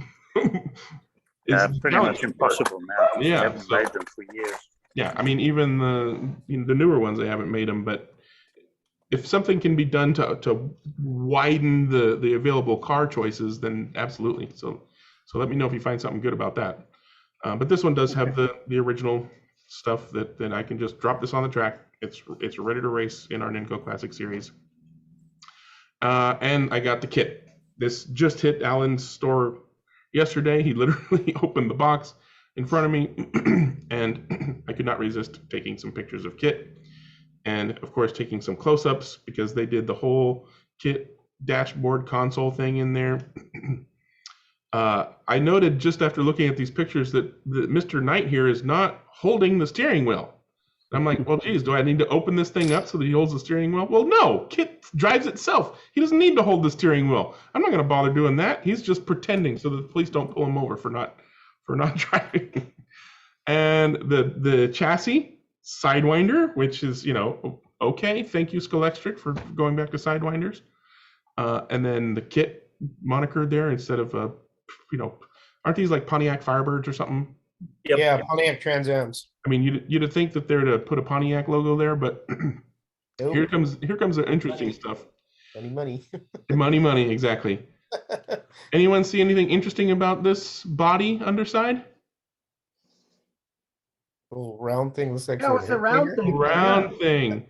pretty much impossible now. Yeah, They haven't made them for years. Yeah, I mean, even the newer ones, they haven't made them, but if something can be done to widen the available car choices, then absolutely. So let me know if you find something good about that. But this one does have the original stuff that I can just drop this on the track. It's ready to race in our Ninco Classic series. And I got the kit. This just hit Alan's store yesterday. He literally opened the box in front of me, and I could not resist taking some pictures of kit, and of course taking some close-ups, because they did the whole kit dashboard console thing in there. I noted just after looking at these pictures that Mr. Knight here is not holding the steering wheel. And I'm like, well, geez, do I need to open this thing up so that he holds the steering wheel? Well, no, kit drives itself. He doesn't need to hold the steering wheel. I'm not going to bother doing that. He's just pretending so that the police don't pull him over for not driving. And the chassis Sidewinder, which is, okay. Thank you, Scalextric, for going back to Sidewinders. And then the kit moniker there instead of aren't these like Pontiac Firebirds or something? Yep. Yeah, Pontiac Trans Ams. I mean, you'd think that they're to put a Pontiac logo there, but Nope. here comes the interesting stuff. Money. Money, exactly. Anyone see anything interesting about this body underside? Oh, round thing looks like. Yeah, what's the round thing? Round thing.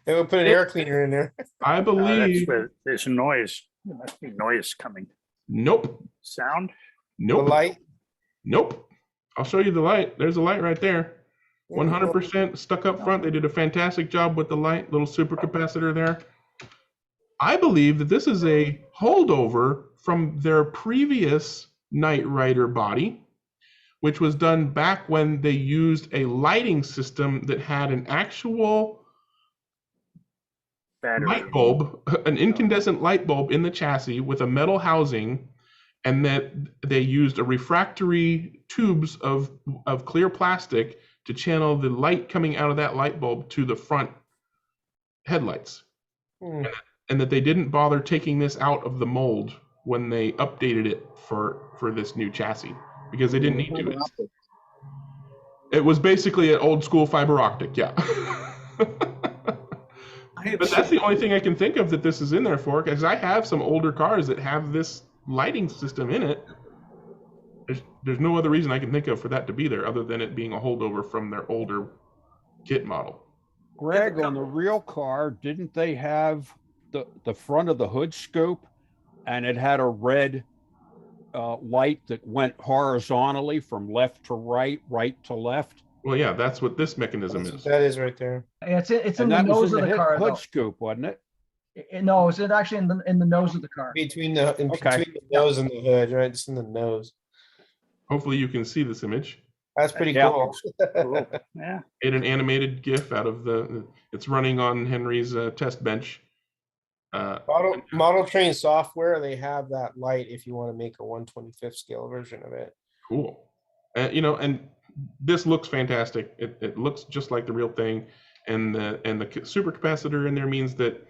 They would put an air cleaner in there. I That's believe. where there's noise. There must be noise coming. Nope. Sound? The Nope. light. Nope. I'll show you the light. There's a light right there. 100% stuck up front. They did a fantastic job with the light, little super capacitor there. I believe that this is a holdover from their previous Knight Rider body, which was done back when they used a lighting system that had an actual light bulb, an incandescent light bulb in the chassis with a metal housing, and that they used a refractory tubes of clear plastic to channel the light coming out of that light bulb to the front headlights. And that they didn't bother taking this out of the mold when they updated it for this new chassis, because they didn't need to. It was basically an old school fiber optic, yeah. But that's the only thing I can think of that this is in there for, because I have some older cars that have this lighting system in it. There's no other reason I can think of for that to be there other than it being a holdover from their older kit model. Greg, on the real car, didn't they have the front of the hood scope, and it had a red light that went horizontally from left to right, right to left? Well, yeah, that's what this mechanism That's what is. that is right there. It's in And the that was nose in of the the car. hood though. scoop, wasn't it? No, it's actually in the nose of the car. Between the Okay. between the nose and the hood, right? Just in the nose. Hopefully you can see this image. That's pretty Yeah. cool. Cool. Yeah. Made an animated GIF out of it's running on Henry's test bench. Model Train software, they have that light if you want to make a 1/25th scale version of it. Cool. And this looks fantastic. It looks just like the real thing. And the super capacitor in there means that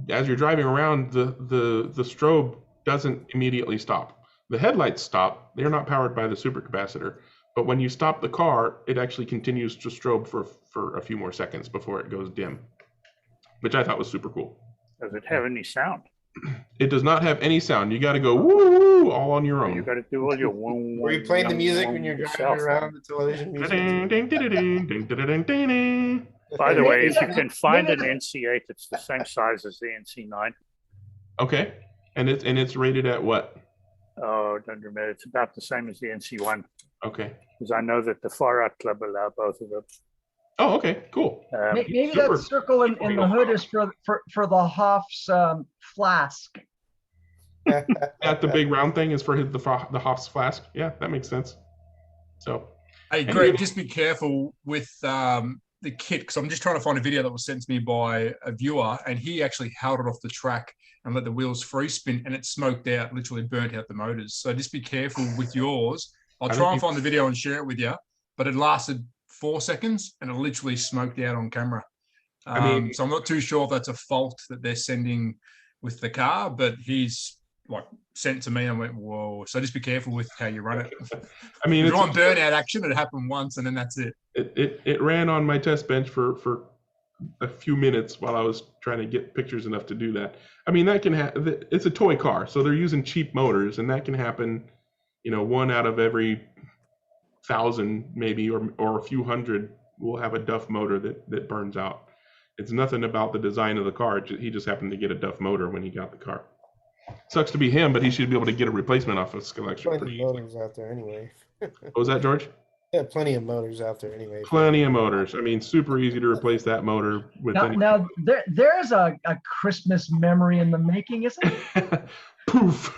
as you're driving around, the strobe doesn't immediately stop. The headlights stop. They're not powered by the super capacitor. But when you stop the car, it actually continues to strobe for a few more seconds before it goes dim, which I thought was super cool. Does it have any sound? It does not have any sound. You got to go woo woo all on your You own. got to do all your. Were you playing the music when you're driving around the television? By the way, if you can find an NC8 that's the same size as the NC9, Okay, and it's rated at what? oh, don't remember, it's about the same as the NC1, Okay. because I know that the Far Out Club allow both of them. Oh, okay, cool. Maybe Super. that circle in the hood is for the Hoff's flask. That the big round thing is for the Hoff's flask. Yeah, that makes sense. So, Hey, Greg, just be careful with the kit, because I'm just trying to find a video that was sent to me by a viewer, and he actually held it off the track and let the wheels free spin, and it smoked out, literally burnt out the motors. So just be careful with yours. I'll try and find the video and share it with you, but it lasted 4 seconds and it literally smoked out on camera. So I'm not too sure if that's a fault that they're sending with the car, but he's like sent to me and went, whoa. So just be careful with how you run it. I mean, if it's you're on burnout action, it happened once and then that's it. It ran on my test bench for a few minutes while I was trying to get pictures enough to do that. I mean, that can happen. It's a toy car, so they're using cheap motors, and that can happen, 1 out of every 1,000 maybe, or a few hundred will have a Duff motor that burns out. It's nothing about the design of the car. He just happened to get a Duff motor when he got the car. Sucks to be him, but he should be able to get a replacement off of Skelection. Plenty of motors out there anyway. What was that, George? Yeah, plenty of motors out there anyway. Plenty of motors. I mean, super easy to replace that motor with Now there's a Christmas memory in the making, isn't it? Poof.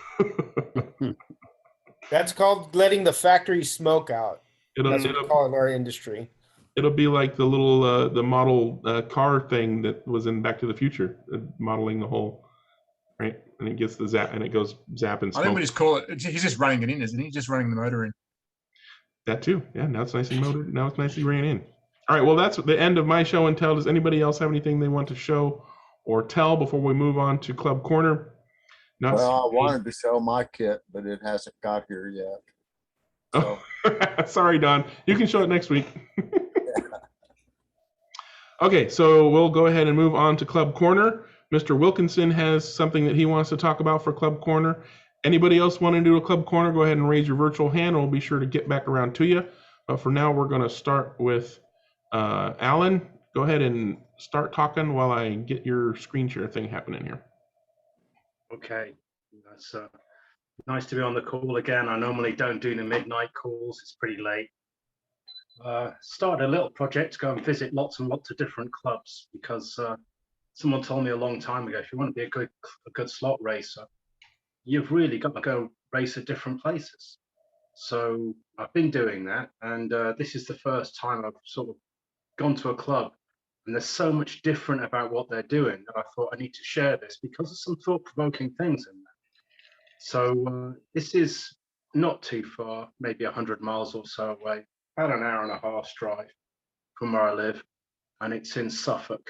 That's called letting the factory smoke out. It'll That's what we call it in our industry. It'll be like the little the model car thing that was in Back to the Future, modeling the whole, right? And it gets the zap, and it goes zap and I think smoke. we just call it, he's just running it in, isn't he? Just running the motor in. That too. Yeah, now it's nicely motored. Now it's nicely ran in. All right, well, that's the end of my show and tell. Does anybody else have anything they want to show or tell before we move on to Club Corner? Not Well, I wanted to show my kit, but it hasn't got here yet. So, Oh, sorry, Don. You can show it next week. Okay, so we'll go ahead and move on to Club Corner. Mr. Wilkinson has something that he wants to talk about for Club Corner. Anybody else want to do a Club Corner, go ahead and raise your virtual hand, and we'll be sure to get back around to you. But for now, we're going to start with Alan. Go ahead and start talking while I get your screen share thing happening here. Okay, that's nice to be on the call again. I normally don't do the midnight calls. It's pretty late. Started a little project to go and visit lots and lots of different clubs because someone told me a long time ago, if you want to be a good slot racer, you've really got to go race at different places. So I've been doing that, and this is the first time I've sort of gone to a club, and there's so much different about what they're doing that I thought I need to share this because of some thought-provoking things in there. So this is not too far, maybe 100 miles or so away, about an hour and a half's drive from where I live, and it's in Suffolk,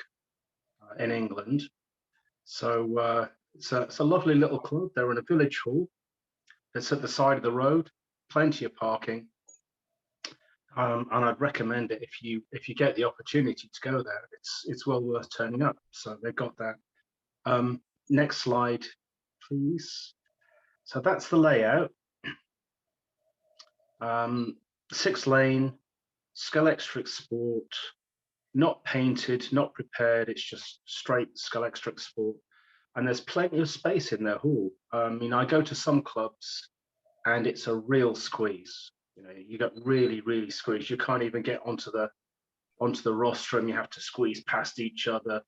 in England. So it's a lovely little club. They're in a village hall. It's at the side of the road, plenty of parking. And I'd recommend it if you get the opportunity to go there. It's well worth turning up. So they've got that. Next slide, please. So that's the layout. 6-lane, Scalextric Sport, not painted, not prepared. It's just straight Scalextric Sport. And there's plenty of space in their hall. I mean, I go to some clubs and it's a real squeeze. You know, you got really, really squeezed. You can't even get onto the rostrum. You have to squeeze past each other.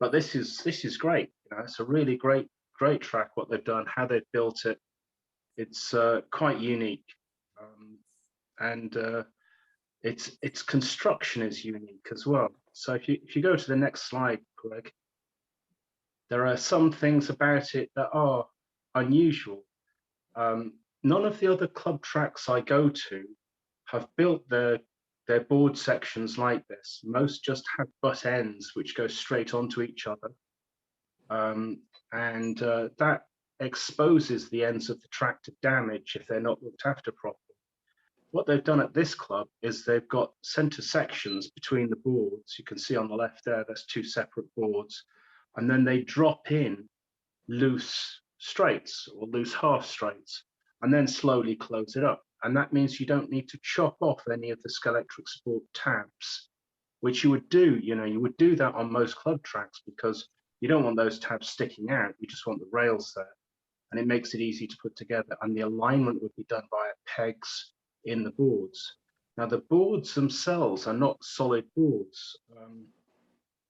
But this is great. You know, it's a really great track. What they've done, how they've built it, it's quite unique, and its construction is unique as well. So if you go to the next slide, Greg, there are some things about it that are unusual. None of the other club tracks I go to have built their board sections like this. Most just have butt ends which go straight onto each other, and that exposes the ends of the track to damage if they're not looked after properly. What they've done at this club is they've got center sections between the boards. You can see on the left there, there's 2 separate boards, and then they drop in loose straights or loose half straights, and then slowly close it up. And that means you don't need to chop off any of the Scalextric Sport tabs, which you would do, you know, you would do that on most club tracks because you don't want those tabs sticking out. You just want the rails there, and it makes it easy to put together. And the alignment would be done via pegs in the boards. Now, the boards themselves are not solid boards.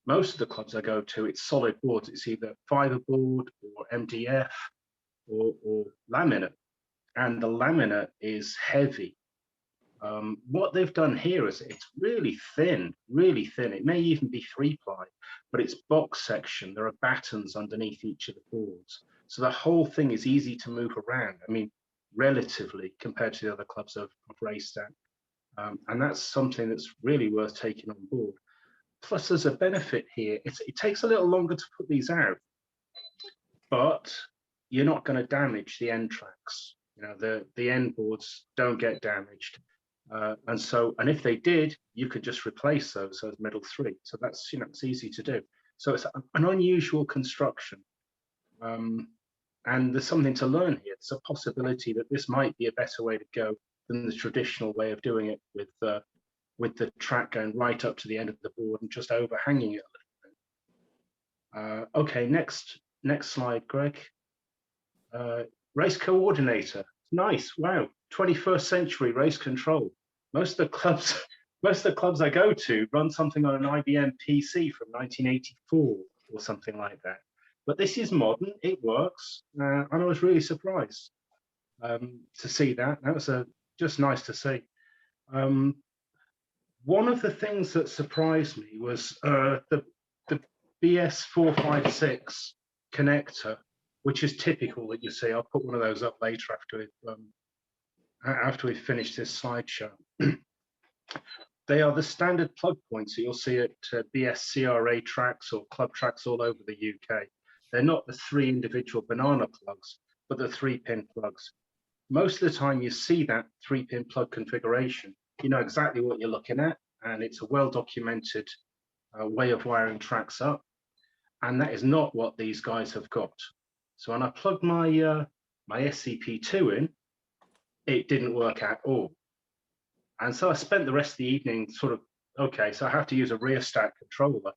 Most of the clubs I go to, it's solid boards. It's either fiberboard or MDF or laminate. And the laminate is heavy. What they've done here is it's really thin, really thin. It may even be 3-ply, but it's box section. There are battens underneath each of the boards. So the whole thing is easy to move around. I mean, relatively compared to the other clubs I've raced at. And that's something that's really worth taking on board. Plus, there's a benefit here. It takes a little longer to put these out, but you're not going to damage the end tracks. You know, the end boards don't get damaged. And if they did, you could just replace those as middle 3. So that's, you know, it's easy to do. So it's an unusual construction. And there's something to learn here. It's a possibility that this might be a better way to go than the traditional way of doing it with the track going right up to the end of the board and just overhanging it a little bit. Okay, next slide, Greg. Race coordinator. Nice. Wow. 21st century race control. Most of the clubs I go to run something on an IBM PC from 1984 or something like that. But this is modern. It works, and I was really surprised to see that. That was just nice to see. One of the things that surprised me was the BS456 connector, which is typical that you see. I'll put one of those up later after we finish this slideshow. They are the standard plug points that you'll see at BS CRA tracks or club tracks all over the UK. They're not the 3 individual banana plugs, but the 3-pin plugs. Most of the time you see that 3-pin plug configuration, you know exactly what you're looking at, and it's a well-documented way of wiring tracks up. And that is not what these guys have got. So when I plugged my SCP2 in, it didn't work at all. And so I spent the rest of the evening sort of, okay, so I have to use a rear stack controller.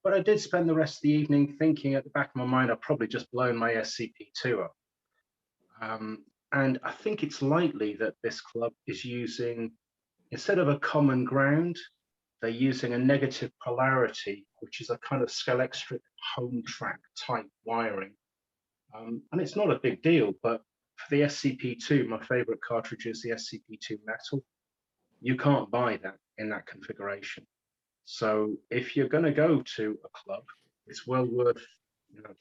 But I did spend the rest of the evening thinking at the back of my mind, I've probably just blown my SCP2 up. And I think it's likely that this club is using, instead of a common ground, they're using a negative polarity, which is a kind of Scalextric home track type wiring. And it's not a big deal, but for the SCP2, my favorite cartridge is the SCP2 Metal. You can't buy that in that configuration. So if you're going to go to a club, it's well worth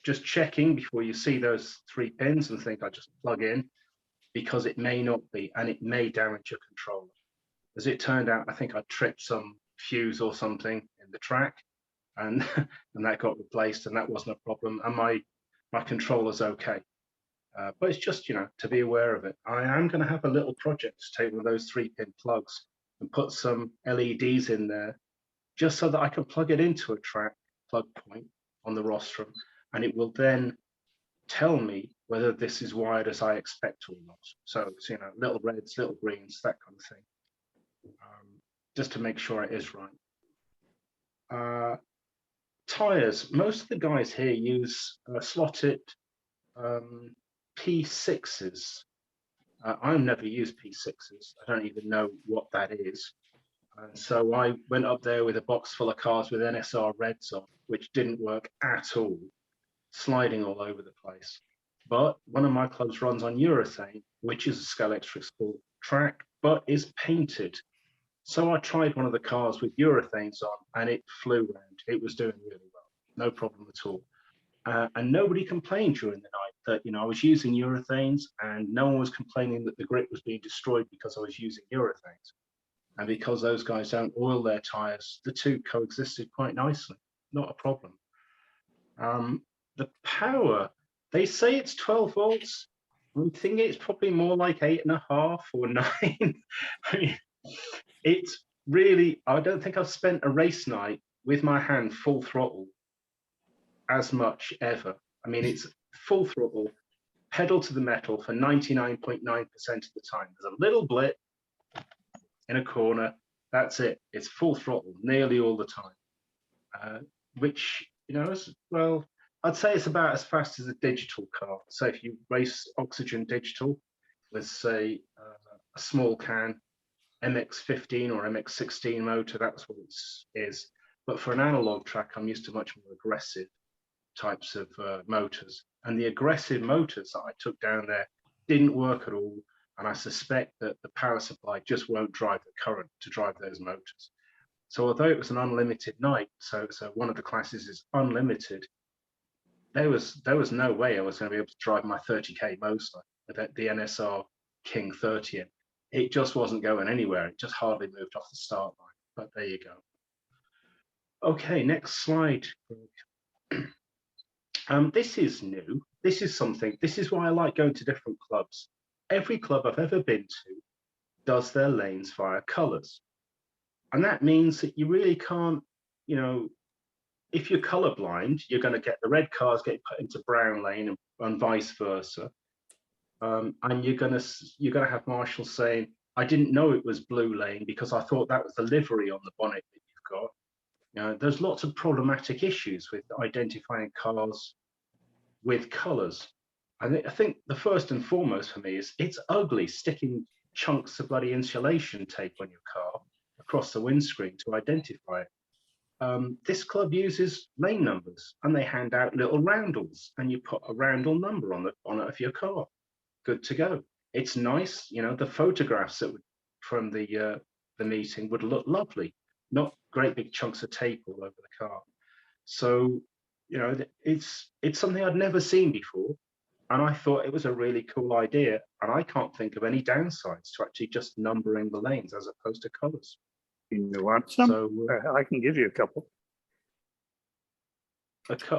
just checking before you see those 3 pins and think I just plug in, because it may not be, and it may damage your controller. As it turned out, I think I tripped some fuse or something in the track, and and that got replaced, and that wasn't a problem. And my controller's okay. But it's just, to be aware of it. I am going to have a little project to take one of those 3-pin plugs and put some LEDs in there, just so that I can plug it into a track plug point on the rostrum, and it will then tell me whether this is wired as I expect or not. So it's, little reds, little greens, that kind of thing, just to make sure it is right. Tires. Most of the guys here use slotted P6s. I've never used P6s. I don't even know what that is. So I went up there with a box full of cars with NSR reds on, which didn't work at all, sliding all over the place. But one of my clubs runs on urethane, which is a Scalextric Sport track, but is painted. So I tried one of the cars with urethanes on, and it flew around. It was doing really well, no problem at all. And nobody complained during the night that I was using urethanes, and no one was complaining that the grip was being destroyed because I was using urethanes. And because those guys don't oil their tires, the two coexisted quite nicely, not a problem. The power, they say it's 12 volts. I'm thinking it's probably more like 8.5 or 9. I mean, it's really, I don't think I've spent a race night with my hand full throttle as much ever. I mean, it's full throttle, pedal to the metal for 99.9% of the time. There's a little blip in a corner, that's it. It's full throttle nearly all the time, which, is, well, I'd say it's about as fast as a digital car. So if you race Oxygen Digital with, say, a small can MX-15 or MX-16 motor, that's what it is. But for an analog track, I'm used to much more aggressive types of motors. And the aggressive motors that I took down there didn't work at all. And I suspect that the power supply just won't drive the current to drive those motors. So although it was an unlimited night, so one of the classes is unlimited, there was no way I was going to be able to drive my 30k motor with the NSR King 30. It just wasn't going anywhere. It just hardly moved off the start line. But there you go. Okay, next slide. This is new. This is something. This is why I like going to different clubs. Every club I've ever been to does their lanes via colors. And that means that you really can't, if you're colorblind, you're going to get the red cars get put into brown lane and vice versa. And you're going to have Marshall saying, I didn't know it was blue lane because I thought that was the livery on the bonnet that you've got. There's lots of problematic issues with identifying cars with colors. I think the first and foremost for me is it's ugly sticking chunks of bloody insulation tape on your car across the windscreen to identify it. This club uses lane numbers, and they hand out little roundels, and you put a roundel number on the bonnet of your car. Good to go. It's nice, the photographs that from the meeting would look lovely, not great big chunks of tape all over the car. So, it's something I'd never seen before. And I thought it was a really cool idea. And I can't think of any downsides to actually just numbering the lanes as opposed to colors. You want some? So, I can give you a couple.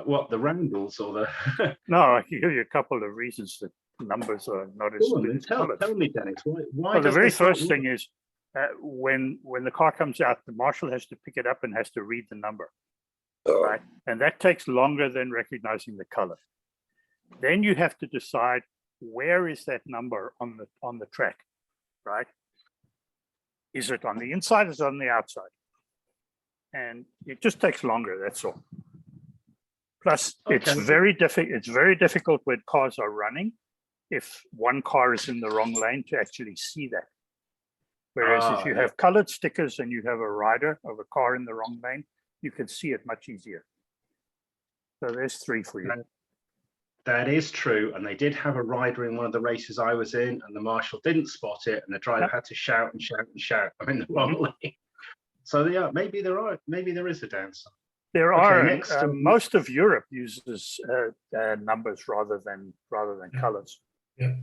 What, the roundels or the? No, I can give you a couple of reasons that numbers are not as good as colors. Tell me, Dennis, why Well, the does very this not first work? thing is when the car comes out, the marshal has to pick it up and has to read the number, right? And that takes longer than recognizing the color. Then you have to decide where is that number on the track, right? Is it on the inside or is it on the outside? And it just takes longer, that's all. Plus, it's very difficult when cars are running if one car is in the wrong lane to actually see that. Whereas if you have colored stickers and you have a rider of a car in the wrong lane, you can see it much easier. So there's 3 for you. That is true, and they did have a rider in one of the races I was in, and the marshal didn't spot it, and the driver had to shout and shout and shout. I'm in the wrong lane. So yeah, maybe there is a downside. There Okay, are, and, next, most of Europe uses numbers rather than colors. Yeah.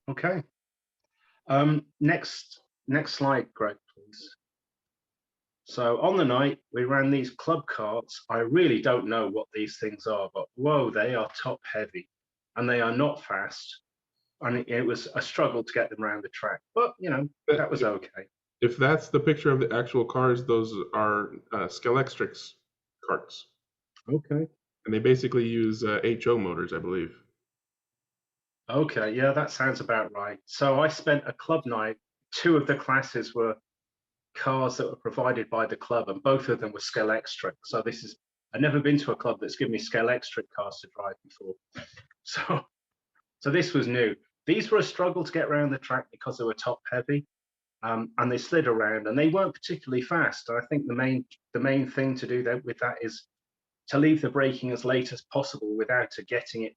Okay. Next slide, Greg, please. So on the night, we ran these club carts. I really don't know what these things are, but whoa, they are top heavy and they are not fast. And it was a struggle to get them around the track, but you know, that was okay. If that's the picture of the actual cars, those are Scalextric carts. Okay. And they basically use HO motors, I believe. Okay, yeah, that sounds about right. So I spent a club night. 2 of the classes were cars that were provided by the club, and both of them were Scalextric. So I've never been to a club that's given me Scalextric cars to drive before. So this was new. These were a struggle to get around the track because they were top heavy, and they slid around, and they weren't particularly fast. I think the main thing to do with that is to leave the braking as late as possible without getting it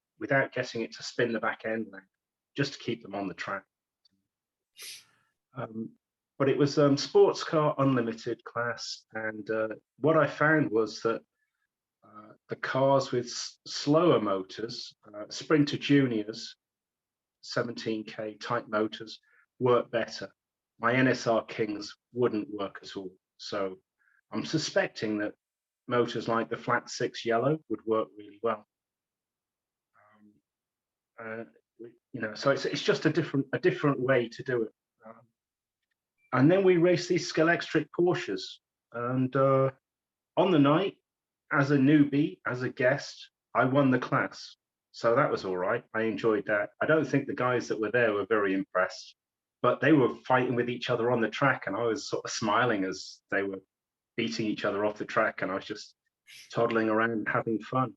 to spin the back end line, just to keep them on the track. But it was sports car unlimited class, and what I found was that the cars with slower motors, Sprinter Juniors, 17K type motors, work better. My NSR Kings wouldn't work at all. So I'm suspecting that motors like the Flat 6 Yellow would work really well. You know, so it's just a different way to do it. And then we raced these Scalextric Porsches, and on the night, as a newbie, as a guest, I won the class. So that was all right. I enjoyed that. I don't think the guys that were there were very impressed, but they were fighting with each other on the track, and I was sort of smiling as they were beating each other off the track, and I was just toddling around having fun.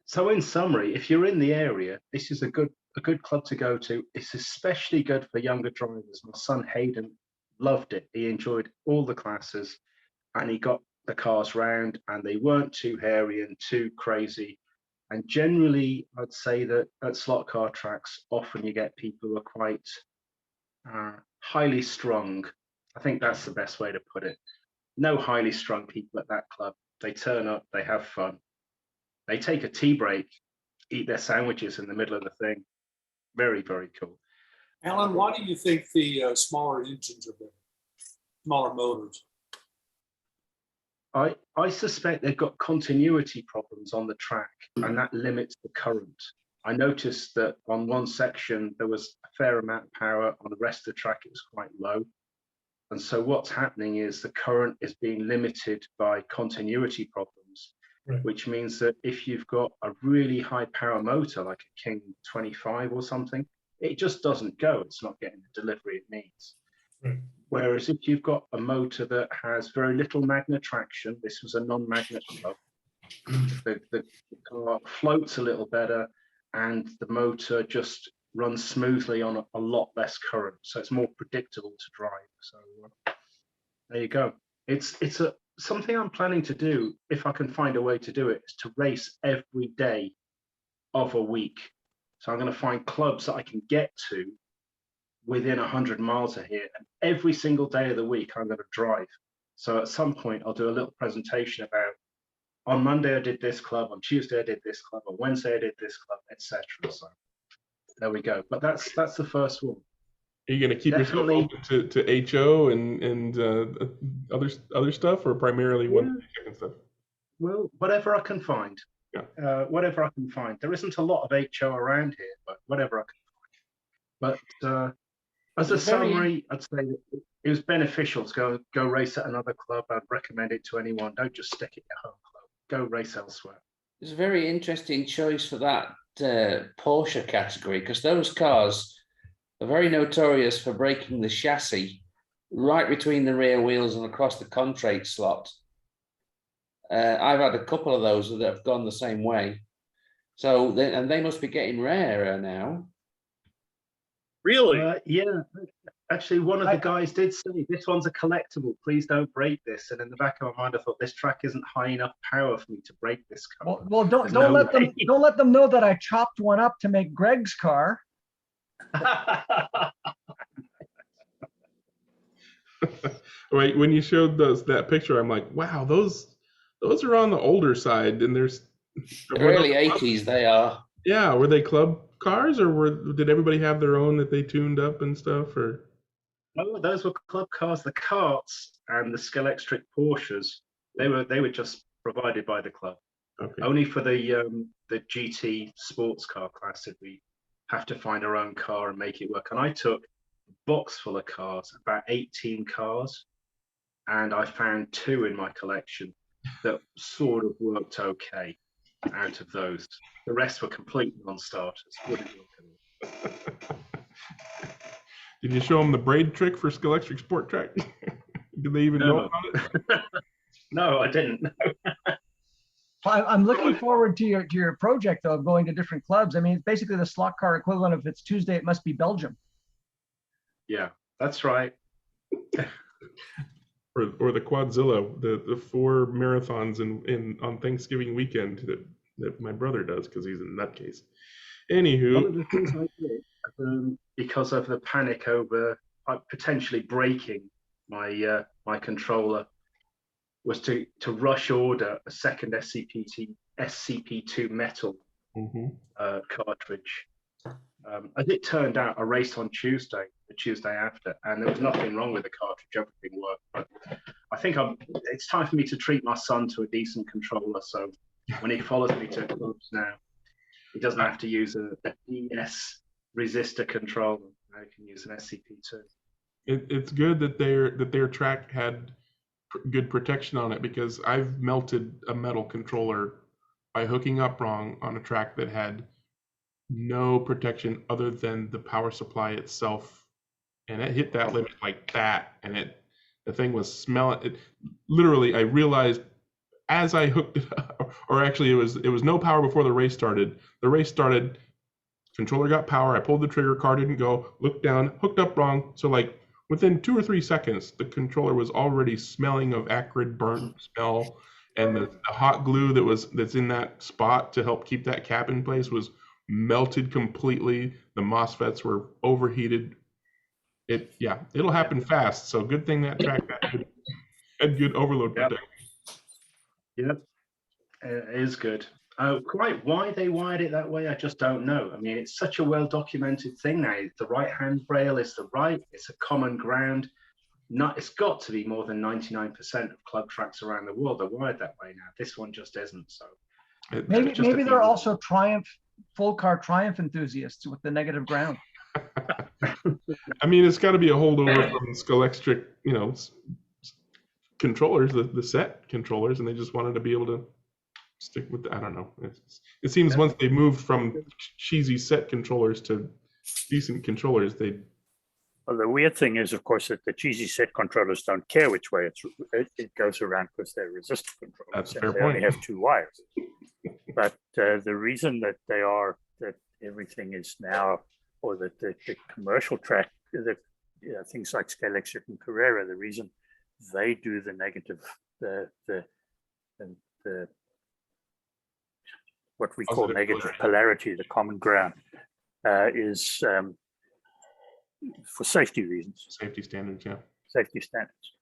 So in summary, if you're in the area, this is a good club to go to. It's especially good for younger drivers. My son Hayden loved it. He enjoyed all the classes, and he got the cars round, and they weren't too hairy and too crazy. And generally, I'd say that at slot car tracks, often you get people who are quite highly strung. I think that's the best way to put it. No highly strung people at that club. They turn up, they have fun. They take a tea break, eat their sandwiches in the middle of the thing. Very, very cool. Alan, why do you think the smaller engines are better? Smaller motors? I suspect they've got continuity problems on the track, and that limits the current. I noticed that on one section, there was a fair amount of power. On the rest of the track, it was quite low. And so what's happening is the current is being limited by continuity problems, right, which means that if you've got a really high power motor, like a King 25 or something, it just doesn't go. It's not getting the delivery it needs. Right. Whereas if you've got a motor that has very little magnet traction, this was a non-magnet club, the car floats a little better, and the motor just runs smoothly on a lot less current, so it's more predictable to drive. So there you go. It's something I'm planning to do, if I can find a way to do it, is to race every day of a week. So I'm going to find clubs that I can get to within 100 miles of here, and every single day of the week I'm going to drive. So at some point I'll do a little presentation about, on Monday I did this club, on Tuesday I did this club, on Wednesday I did this club, etc. So there we go. But that's the first one. Are you going to keep yourself open to HO and other stuff, or primarily one and stuff? Well, whatever I can find. Yeah. Whatever I can find. There isn't a lot of HO around here, but whatever I can find. But as a summary, I'd say that it was beneficial to go race at another club. I'd recommend it to anyone. Don't just stick at your home club. Go race elsewhere. It's a very interesting choice for that Porsche category, because those cars are very notorious for breaking the chassis right between the rear wheels and across the contrate slot. I've had a couple of those that have gone the same way. So they must be getting rarer now. Really? Yeah. Actually, one of the guys did say, this one's a collectible, please don't break this. And in the back of my mind, I thought, this track isn't high enough power for me to break this car. Well, don't There's don't no let them way. don't let them know that I chopped one up to make Greg's car. Right, when you showed that picture, I'm like, wow, those are on the older side, and there's Early 80s, they are. Yeah, were they club cars, or did everybody have their own that they tuned up and stuff? Or No, those were club cars. The karts and the Scalextric Porsches, they were just provided by the club. okay, Only for the GT sports car class did we have to find our own car and make it work. And I took a box full of cars, about 18 cars, and I found 2 in my collection that sort of worked okay out of those. The rest were complete non-starters. Wouldn't work at all. did you show them the braid trick for Scalextric Sport Track? Did they even know No. about it? No, I didn't. Well, I'm looking forward to your project though of going to different clubs. I mean, it's basically the slot car equivalent of it's Tuesday, it must be Belgium. Yeah, that's right. Or the Quadzilla, the 4 marathons in on Thanksgiving weekend that my brother does because he's a nutcase. One of Anywho, the things I did, because of the panic over potentially breaking my my controller, was to rush order a second SCP2 metal mhm. cartridge. As it turned out, I raced on Tuesday, the Tuesday after, and there was nothing wrong with the cartridge. Everything worked. But I think it's time for me to treat my son to a decent controller. So when he follows me to clubs now, he doesn't have to use a DS resistor controller. Now he can use an SCP2. It's good that their track had good protection on it, because I've melted a metal controller by hooking up wrong on a track that had no protection other than the power supply itself, and it hit that limit like that, and the thing was smelling it. Literally, I realized as I hooked it up, or actually it was no power before the race started. The race started, controller got power, I pulled the trigger, car didn't go, looked down, hooked up wrong. So like within 2 or 3 seconds, the controller was already smelling of acrid burnt smell, and the hot glue that's in that spot to help keep that cap in place was melted completely. The MOSFETs were overheated. It'll happen fast. So good thing that track had good overload protection. Yep, it is good. Quite why they wired it that way, I just don't know. I mean, it's such a well-documented thing now. The right handrail is the right. It's a common ground. It's got to be more than 99% of club tracks around the world are wired that way now. This one just isn't. So Maybe they're also full car Triumph enthusiasts with the negative ground. I mean, it's got to be a holdover from Scalextric, controllers, the set controllers, and they just wanted to be able to stick with I don't know. It seems once they moved from cheesy set controllers to decent controllers, Well, the weird thing is, of course, that the cheesy set controllers don't care which way it goes around because they're resistor controllers. That's a and fair they point. only have 2 wires. But the reason that everything is now, or that the commercial track, things like Scalextric and Carrera, the reason they do the negative, the what we call Positive negative polarity, the common ground, is for safety reasons. Safety standards, yeah. Safety standards.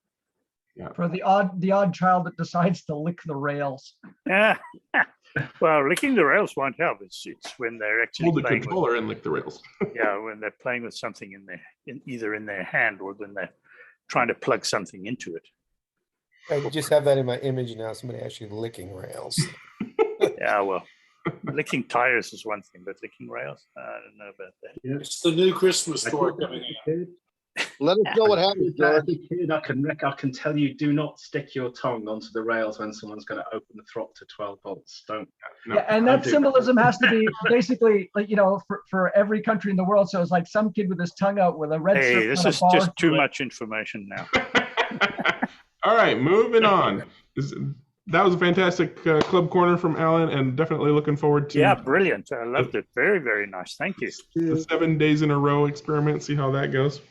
Yeah. For the odd child that decides to lick the rails. Yeah. Well, licking the rails won't help. It's when they're actually Hold the playing controller and lick the rails. yeah, when they're playing with something either in their hand or when they're trying to plug something into it. I just have that in my image now. Somebody actually licking rails. Yeah, well, licking tires is one thing, but licking rails, I don't know about that. Yeah. It's the new Christmas story coming out. Let us know what happens, As George. a kid, I can tell you, do not stick your tongue onto the rails when someone's going to open the throttle to 12 volts. Don't. No. Yeah, and that symbolism has to be basically like, for every country in the world. So it's like some kid with his tongue out with a red Hey, circle this and a is bar just too through it. much information now. All right, moving on. That was a fantastic club corner from Alan, and definitely looking forward to Yeah, brilliant. I loved it. Very, very nice. Thank you. the 7 days in a row experiment. See how that goes.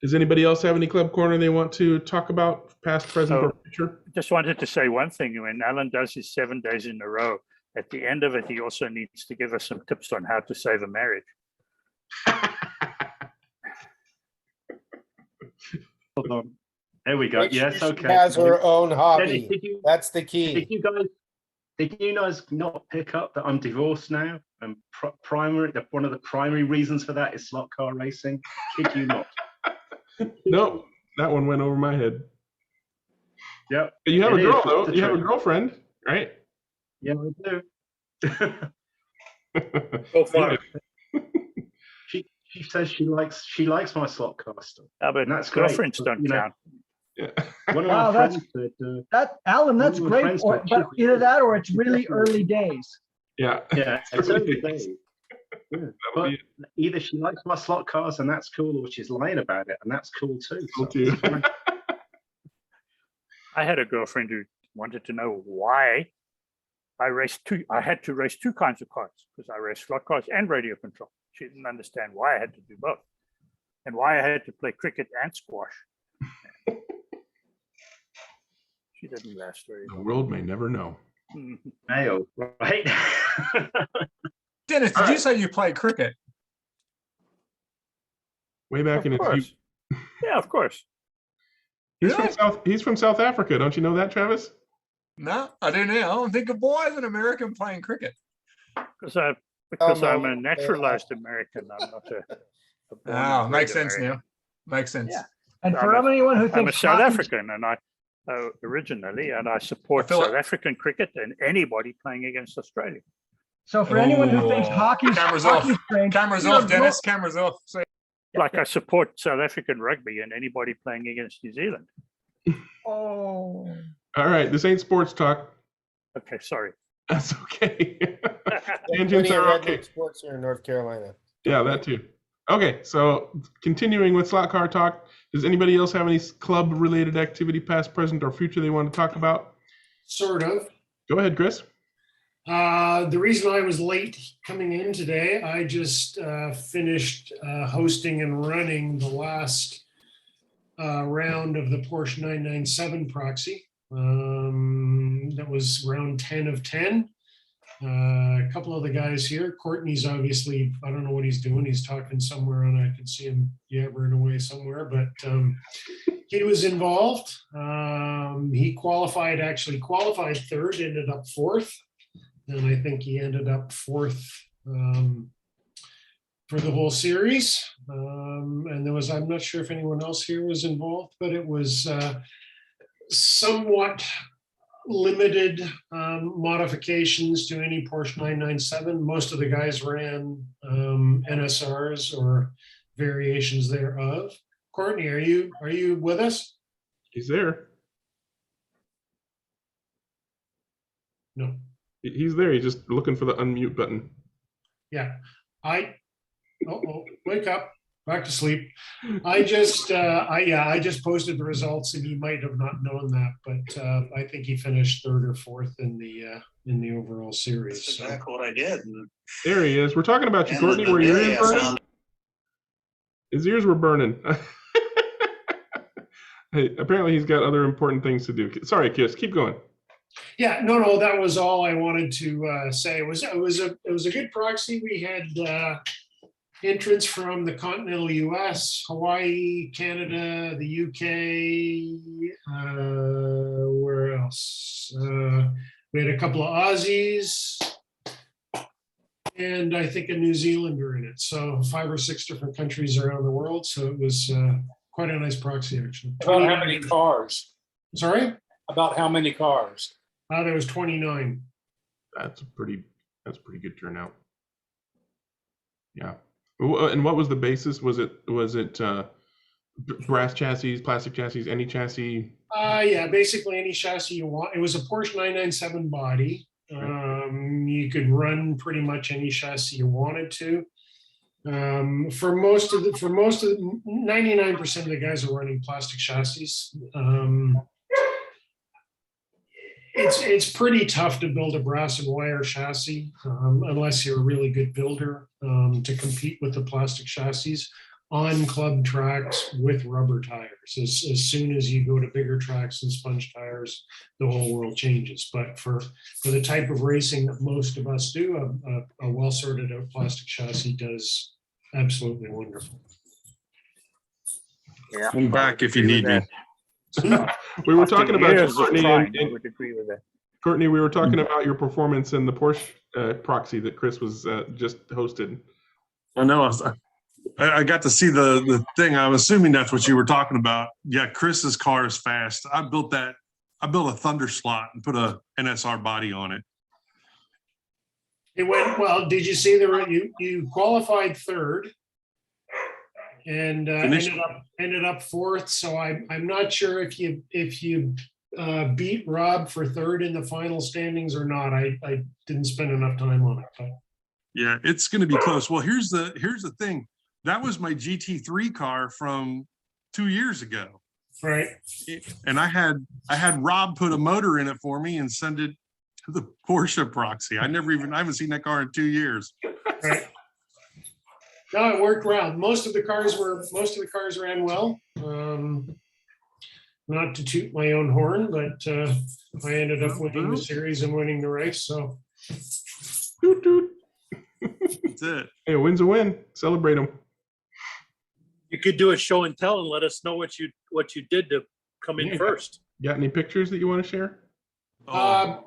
Does anybody else have any club corner they want to talk about, past, present, or future? Just wanted to say one thing. When Alan does his 7 days in a row, at the end of it, he also needs to give us some tips on how to save a marriage. Hold on. There we go. Make sure Yes, she okay. has her own hobby. Dennis, That's the key. did you guys not pick up that I'm divorced now? And one of the primary reasons for that is slot car racing. Kid you not. Nope, that one went over my head. Yep. But you have a it girl is. though. It's You have a truth. girlfriend, right? Yeah, I do. Go far. She says she likes my slot car stuff. But And that's great, girlfriends but, don't you know, count. One of Wow, my that's- friends said, That, Alan, that's Well, great. friends Or, with but you. either that or it's really early days. Yeah. yeah, it's early days. Yeah. would But be either she likes my slot cars and that's cool, or she's lying about it and that's cool too. Cool So too. it's fine. I had a girlfriend who wanted to know why I had to race two kinds of cars, because I raced slot cars and radio control. She didn't understand why I had to do both, and why I had to play cricket and squash. She didn't last very The long. world may never know. Nailed, right? Dennis, did you say you played cricket? Way back in Of his course. Yeah, of course. He's from South Africa. Don't you know that, Travis? No, I do now. I'm thinking, boy, as an American playing cricket. Because I'm no, a naturalized American. I'm not a born Oh, and makes bred sense American. now. Makes sense. Yeah. And I'm for a- anyone who I'm a thinks South hockey's- African, and I originally, and I support I feel South like- African cricket and anybody playing against Australia. So for anyone who thinks Oh. hockey's Cameras off. strange, Cameras you're off, a Dennis. Cameras off. See- Like I support South African rugby and anybody playing against New Zealand. Oh. All right, this ain't sports talk. Okay, sorry. That's okay. Tangents Plenty of are redneck okay. sports here in North Carolina. Yeah, that too. Okay, so continuing with slot car talk, does anybody else have any club-related activity, past, present, or future they want to talk about? Sort of. Go ahead, Chris. The reason I was late coming in today, I just finished hosting and running the last round of the Porsche 997 proxy. That was round 10 of 10. A couple of the guys here. Courtney's obviously, I don't know what he's doing. He's talking somewhere and I could see him yabbering away somewhere, but he was involved. He actually qualified third, ended up fourth. And I think he ended up fourth for the whole series. And there was, I'm not sure if anyone else here was involved, but it was somewhat limited modifications to any Porsche 997. Most of the guys ran NSRs or variations thereof. Courtney, are you with us? He's there. No. He's there. He's just looking for the unmute button. Yeah, wake up, back to sleep. I just posted the results and he might have not known that, but I think he finished third or fourth in the overall series. That's So exactly what I did. There he is. We're talking about you, And Courtney. the Were your day ears I burning? found- His ears were burning. Hey, apparently he's got other important things to do. Sorry, Kiss. Keep going. yeah, no, that was all I wanted to say. It was a good proxy. We had entrants from the continental US, Hawaii, Canada, the UK, where else? We had a couple of Aussies and I think a New Zealander in it. So 5 or 6 different countries around the world. So it was quite a nice proxy actually. About how many cars? Sorry? About how many cars? There was 29. That's a pretty good turnout. Yeah. And what was the basis? Was it brass chassis, plastic chassis, any chassis? Yeah, basically any chassis you want. It was a Porsche 997 body. You could run pretty much any chassis you wanted to. For most of the 99% of the guys are running plastic chassis. It's pretty tough to build a brass and wire chassis unless you're a really good builder to compete with the plastic chassis. on club tracks with rubber tires. As soon as you go to bigger tracks and sponge tires, the whole world changes. But for the type of racing that most of us do, a well sorted out plastic chassis does absolutely wonderful. Yeah. I'm back if you need me. We were talking about you, Years of Courtney, trying, I and would agree with that. Courtney, we were talking about your performance in the Porsche proxy that Chris was just hosted. I know. I got to see the thing. I'm assuming that's what you were talking about. Yeah, Chris's car is fast. I built a Thunder slot and put a NSR body on it. It went well. Did you see you qualified third and ended up fourth? So I'm not sure if you beat Rob for third in the final standings or not. I didn't spend enough time on it. But. Yeah, it's going to be close. Well, here's the thing. That was my GT3 car from 2 years ago. Right. And I had Rob put a motor in it for me and send it to the Porsche proxy. I haven't seen that car in 2 years. Right. No, it worked well. Most of the cars ran well. Not to toot my own horn, but I ended up winning the series and winning the race. So Toot, toot. That's it. Hey, a win's a win. Celebrate them. You could do a show and tell and let us know what you did to come in Yeah. first. Got any pictures that you want to share?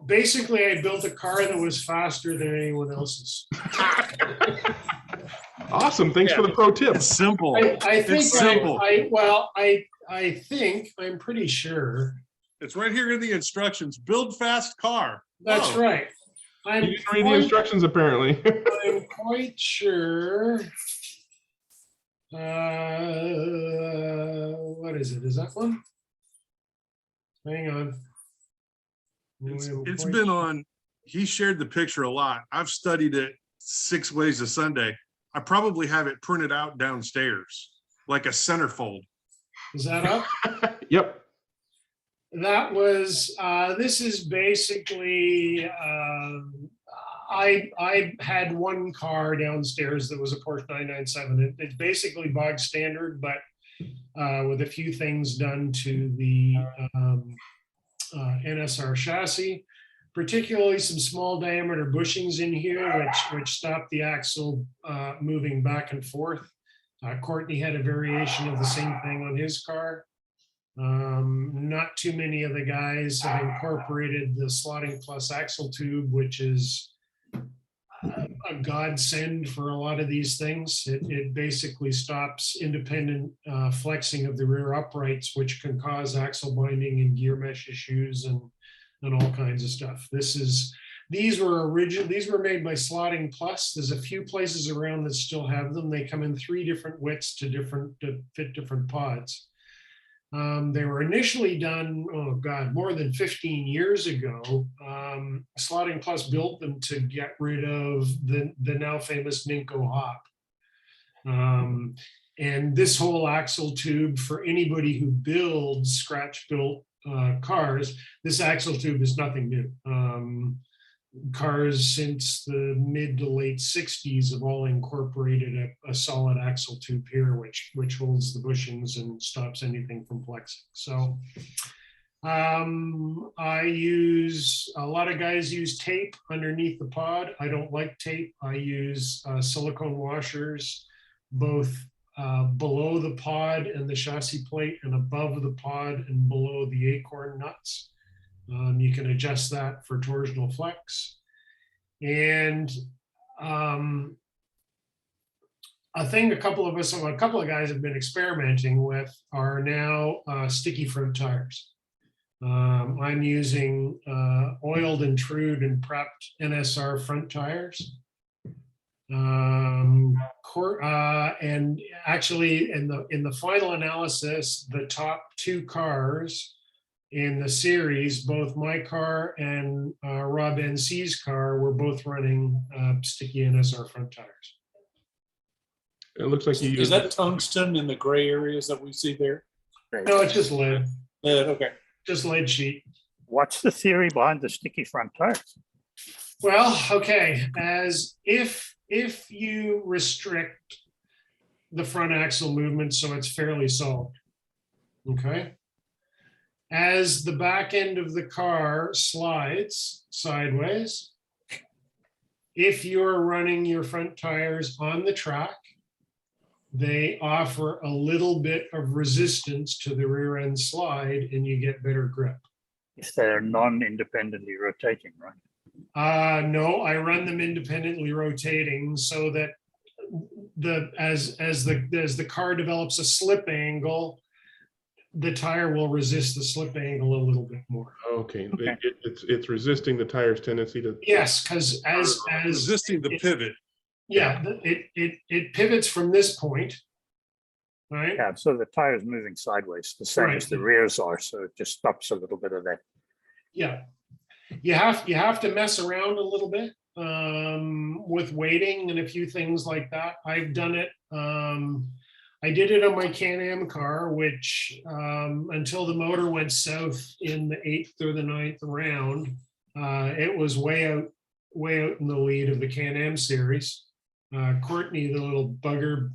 basically, I built a car that was faster than anyone else's. Awesome. Thanks for the pro tip. It's simple. I think It's simple. I think I'm pretty sure. It's right here in the instructions. Build fast car. That's Oh. right. You didn't read the instructions, apparently. I'm quite sure. What is it? Is that one? Hang on. It's been on. He shared the picture a lot. I've studied it 6 ways a Sunday. I probably have it printed out downstairs, like a centerfold. Is that up? Yep. That was, this is basically, I had one car downstairs that was a Porsche 997. It's basically bog standard, but with a few things done to the NSR chassis, particularly some small diameter bushings in here, which stop the axle moving back and forth. Courtney had a variation of the same thing on his car. Not too many of the guys have incorporated the slotting plus axle tube, which is a godsend for a lot of these things. It basically stops independent flexing of the rear uprights, which can cause axle binding and gear mesh issues and all kinds of stuff. These were made by Slotting Plus. There's a few places around that still have them. They come in 3 different widths to fit different pods. They were initially done, oh God, more than 15 years ago. Slotting Plus built them to get rid of the now famous Ninko hop. And this whole axle tube, for anybody who builds scratch-built cars, this axle tube is nothing new. Cars since the mid to late 60s have all incorporated a solid axle tube here, which holds the bushings and stops anything from flexing. So a lot of guys use tape underneath the pod. I don't like tape. I use silicone washers, both below the pod and the chassis plate and above the pod and below the acorn nuts. You can adjust that for torsional flex. And a thing a couple of guys have been experimenting with are now sticky front tires. I'm using oiled and trued and prepped NSR front tires. And actually in the final analysis, the top 2 cars in the series, both my car and Rob NC's car were both running sticky NSR front tires. It looks like you Is used that tungsten in the gray areas that we see there? No, it's just lead. Okay. Just lead sheet. What's the theory behind the sticky front tires? Well, okay, as if you restrict the front axle movement, so it's fairly solid. Okay. As the back end of the car slides sideways, if you're running your front tires on the track, they offer a little bit of resistance to the rear end slide and you get better grip. If they're non-independently rotating, right? No, I run them independently rotating so that as the car develops a slip angle, the tire will resist the slip angle a little bit more. Okay, it's resisting the tire's tendency to. Yes, because as resisting the pivot. Yeah, it pivots from this point, right? Yeah, so the tire is moving sideways, the same as the rears are, so it just stops a little bit of that. Yeah, you have to mess around a little bit with weighting and a few things like that. I've done it. I did it on my Can-Am car, which until the motor went south in the 8th or the 9th round, it was way out in the lead of the Can-Am series. Courtney, the little bugger,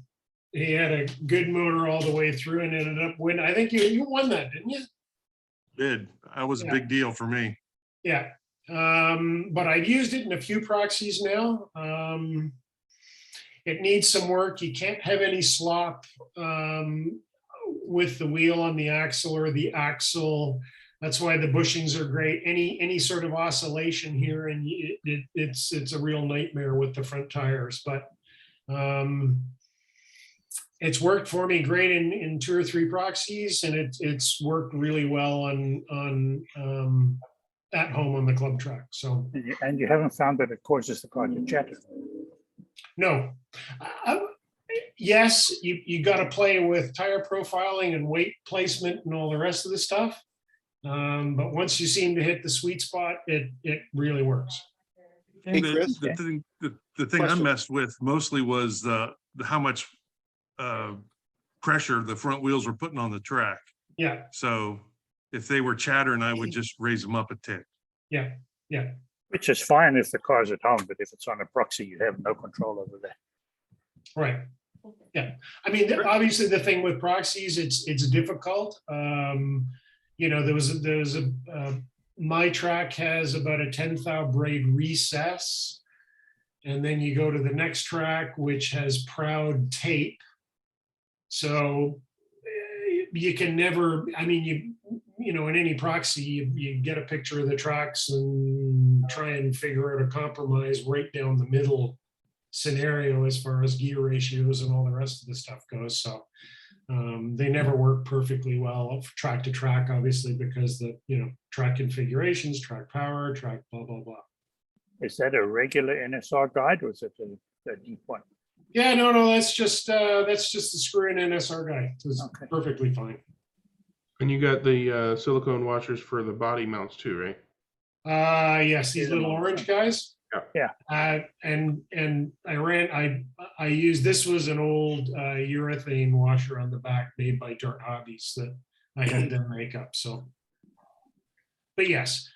he had a good motor all the way through and ended up winning. I think you won that, didn't you? Did. That was a big deal for me. Yeah. But I've used it in a few proxies now. It needs some work. You can't have any slop with the wheel on the axle or the axle. That's why the bushings are great. Any sort of oscillation here, and it's a real nightmare with the front tires. But it's worked for me great in 2 or 3 proxies, and it's worked really well on at home on the club track. So and you haven't found that it causes the car to chatter? No. Yes, you got to play with tire profiling and weight placement and all the rest of the stuff. But once you seem to hit the sweet spot, it really works. Hey, Chris. The thing I messed with mostly was how much pressure the front wheels were putting on the track. Yeah. So if they were chattering, I would just raise them up a tick. Yeah. Yeah. Which is fine if the car's at home, but if it's on a proxy, you have no control over that. Right. Yeah. I mean, obviously the thing with proxies, it's difficult. You know, there was a my track has about a 10 thou braid recess. And then you go to the next track, which has proud tape. So you can never, I mean, you know, in any proxy, you get a picture of the tracks and try and figure out a compromise right down the middle scenario as far as gear ratios and all the rest of the stuff goes. So they never work perfectly well track to track, obviously, because the, you know, track configurations, track power, track blah, blah, blah. Is that a regular NSR guide or is it a deep one? Yeah, no, that's just the screw-in NSR guide. It's perfectly fine. And you got the silicone washers for the body mounts too, right? Yes, these little orange guys. Yeah. And I used, this was an old urethane washer on the back made by Dirt Hobbies that I had them make up. So, but yes,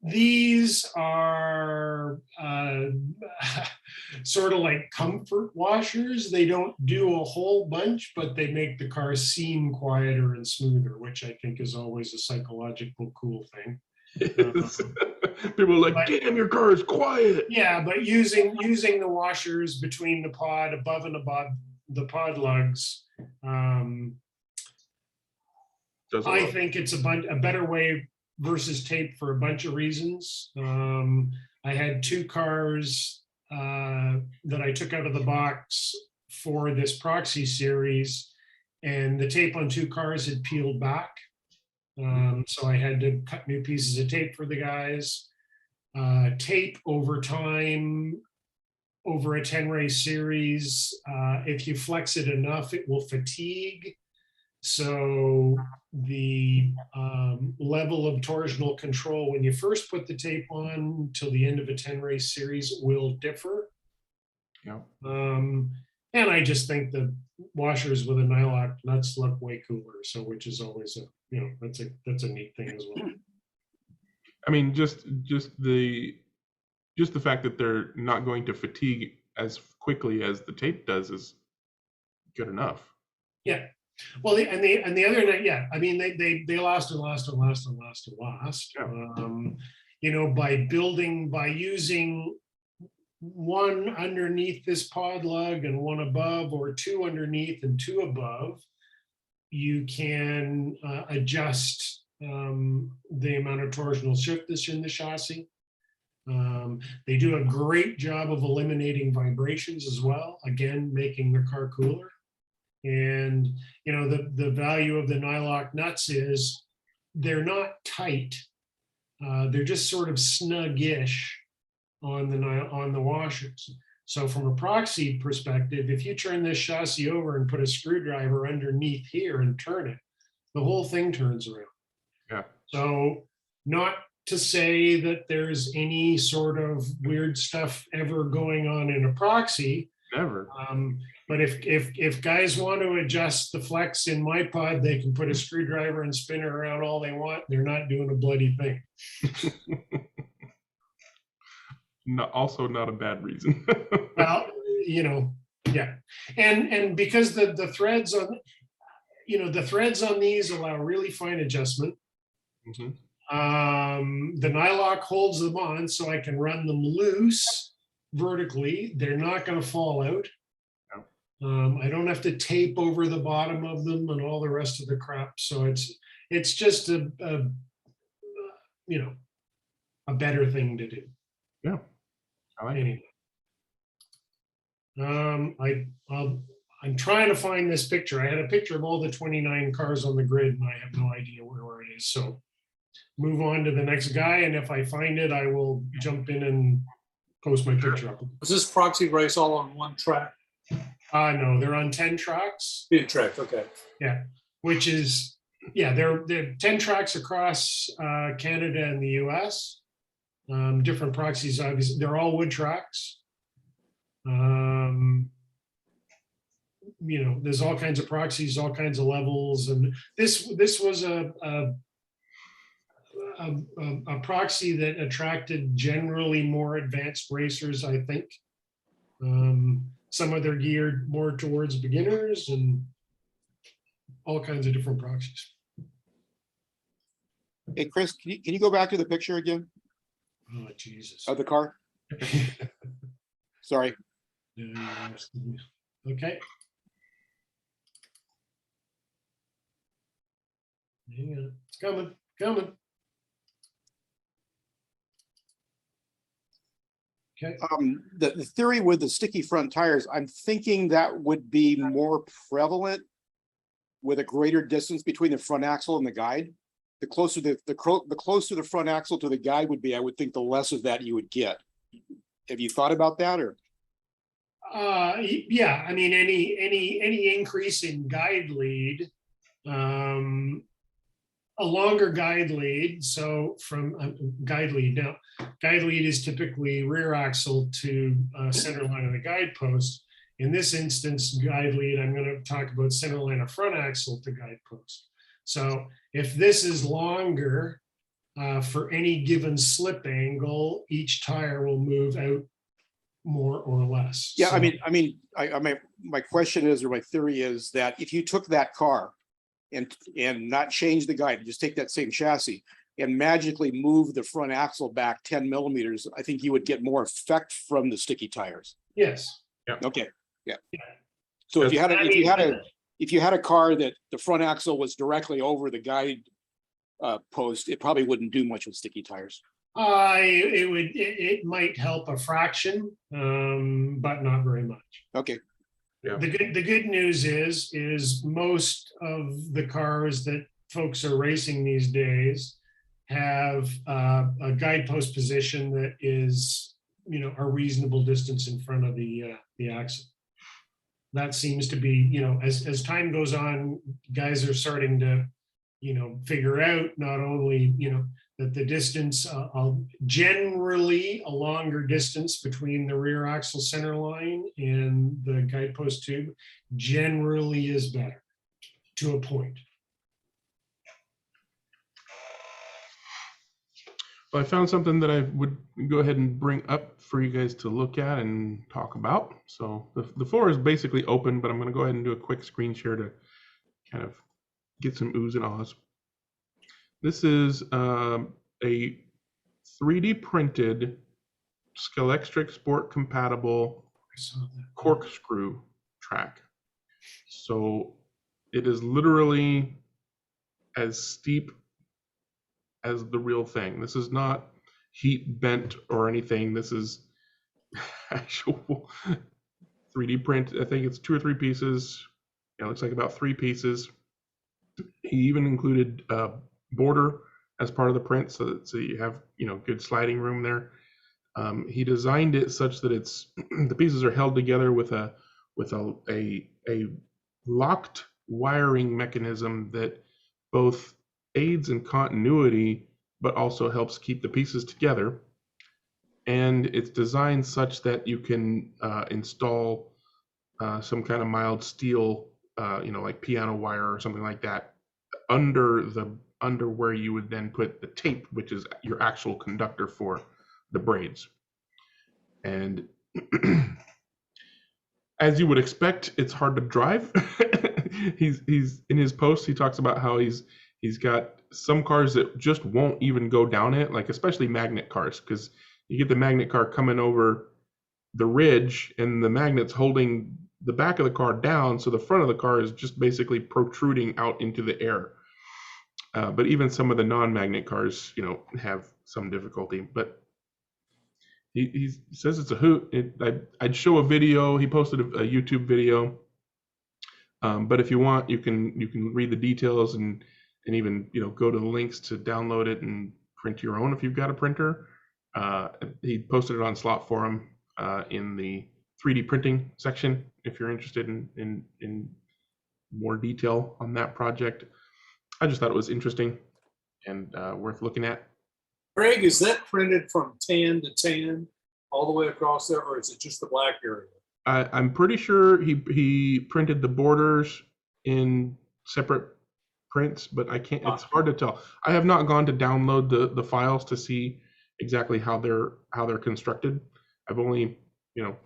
these are sort of like comfort washers. They don't do a whole bunch, but they make the car seem quieter and smoother, which I think is always a psychological cool thing. People are like, damn, your car is quiet. Yeah, but using the washers between the pod, above and above the pod lugs, I think it's a better way versus tape for a bunch of reasons. I had 2 cars that I took out of the box for this proxy series, and the tape on 2 cars had peeled back. So I had to cut new pieces of tape for the guys. Tape over time, over a 10 race series, if you flex it enough, it will fatigue. So the level of torsional control when you first put the tape on till the end of a 10 race series will differ. Yeah. And I just think the washers with a nylock nuts look way cooler. So, which is always a, you know, that's a neat thing as well. I mean, just the fact that they're not going to fatigue as quickly as the tape does is good enough. Yeah. Well, and the other night, yeah, I mean, they last and last and last and last and last. You know, by using one underneath this pod lug and one above, or two underneath and two above, you can adjust the amount of torsional shift that's in the chassis. They do a great job of eliminating vibrations as well, again, making the car cooler. And, you know, the value of the Nylock nuts is they're not tight. They're just sort of snuggish on the washers. So from a proxy perspective, if you turn this chassis over and put a screwdriver underneath here and turn it, the whole thing turns around. Yeah. So not to say that there's any sort of weird stuff ever going on in a proxy. Never. But if guys want to adjust the flex in my pod, they can put a screwdriver and spin it around all they want. They're not doing a bloody thing. Also not a bad reason. Well, you know, yeah. And because the threads on, you know, the threads on these allow really fine adjustment. Mhm. The Nylock holds them on so I can run them loose vertically. They're not going to fall out. I don't have to tape over the bottom of them and all the rest of the crap. So it's just a you know, a better thing to do. Yeah. I like it. Anyway. I'm trying to find this picture. I had a picture of all the 29 cars on the grid and I have no idea where it is. So move on to the next guy. And if I find it, I will jump in and post my picture up. Was this proxy race all on one track? No, they're on 10 tracks. 10 tracks, okay. Yeah, which is, yeah, they're 10 tracks across Canada and the US. Different proxies, obviously. They're all wood tracks. You know, there's all kinds of proxies, all kinds of levels. And this was a proxy that attracted generally more advanced racers, I think. Some of them are geared more towards beginners and all kinds of different proxies. Hey, Chris, can you go back to the picture again Oh, Jesus. of the car? Sorry. Okay. Hang on. It's coming. Okay. The theory with the sticky front tires, I'm thinking that would be more prevalent with a greater distance between the front axle and the guide. The closer the closer the front axle to the guide would be, I would think the less of that you would get. Have you thought about that, or? Yeah, I mean, any increase in guide lead, a longer guide lead. So from guide lead now, guide lead is typically rear axle to center line of the guide post. In this instance, guide lead, I'm going to talk about center line of front axle to guide post. So if this is longer, for any given slip angle, each tire will move out more or less. Yeah, So- I mean, my question is, or my theory is that if you took that car and not change the guide, just take that same chassis and magically move the front axle back 10 millimeters, I think you would get more effect from the sticky tires. Yes. Okay. Yeah. So if you had a car that the front axle was directly over the guide post, it probably wouldn't do much with sticky tires. It might help a fraction, but not very much. Okay. Yeah. The good news is most of the cars that folks are racing these days have a guidepost position that is, you know, a reasonable distance in front of the axle. That seems to be, you know, as time goes on, guys are starting to, you know, figure out not only, you know, that the distance, generally a longer distance between the rear axle center line and the guidepost tube generally is better to a point. Well, I found something that I would go ahead and bring up for you guys to look at and talk about. So the floor is basically open, but I'm going to go ahead and do a quick screen share to kind of get some oohs and ahs. This is a 3D printed Scalextric Sport compatible corkscrew track. So it is literally as steep as the real thing. This is not heat bent or anything. This is actual 3D print. I think it's 2 or 3 pieces. Yeah, it looks like about 3 pieces. He even included a border as part of the print, so you have good sliding room there. He designed it such that it's the pieces are held together with a locked wiring mechanism that both aids in continuity but also helps keep the pieces together. And it's designed such that you can install some kind of mild steel, like piano wire or something like that, under where you would then put the tape, which is your actual conductor for the braids. And as you would expect, it's hard to drive. he's in his post, he talks about how he's got some cars that just won't even go down it, like especially magnet cars, because you get the magnet car coming over the ridge and the magnet's holding the back of the car down, so the front of the car is just basically protruding out into the air. But even some of the non-magnet cars, have some difficulty. But he says it's a hoot. I'd show a video. He posted a YouTube video. But if you want, you can read the details and even go to the links to download it and print your own if you've got a printer. He posted it on Slot Forum in the 3D printing section if you're interested in more detail on that project. I just thought it was interesting and worth looking at. Greg, is that printed from tan to tan all the way across there, or is it just the black area? I'm pretty sure he printed the borders in separate prints, but I can't. It's hard to tell. I have not gone to download the files to see exactly how they're constructed. I've only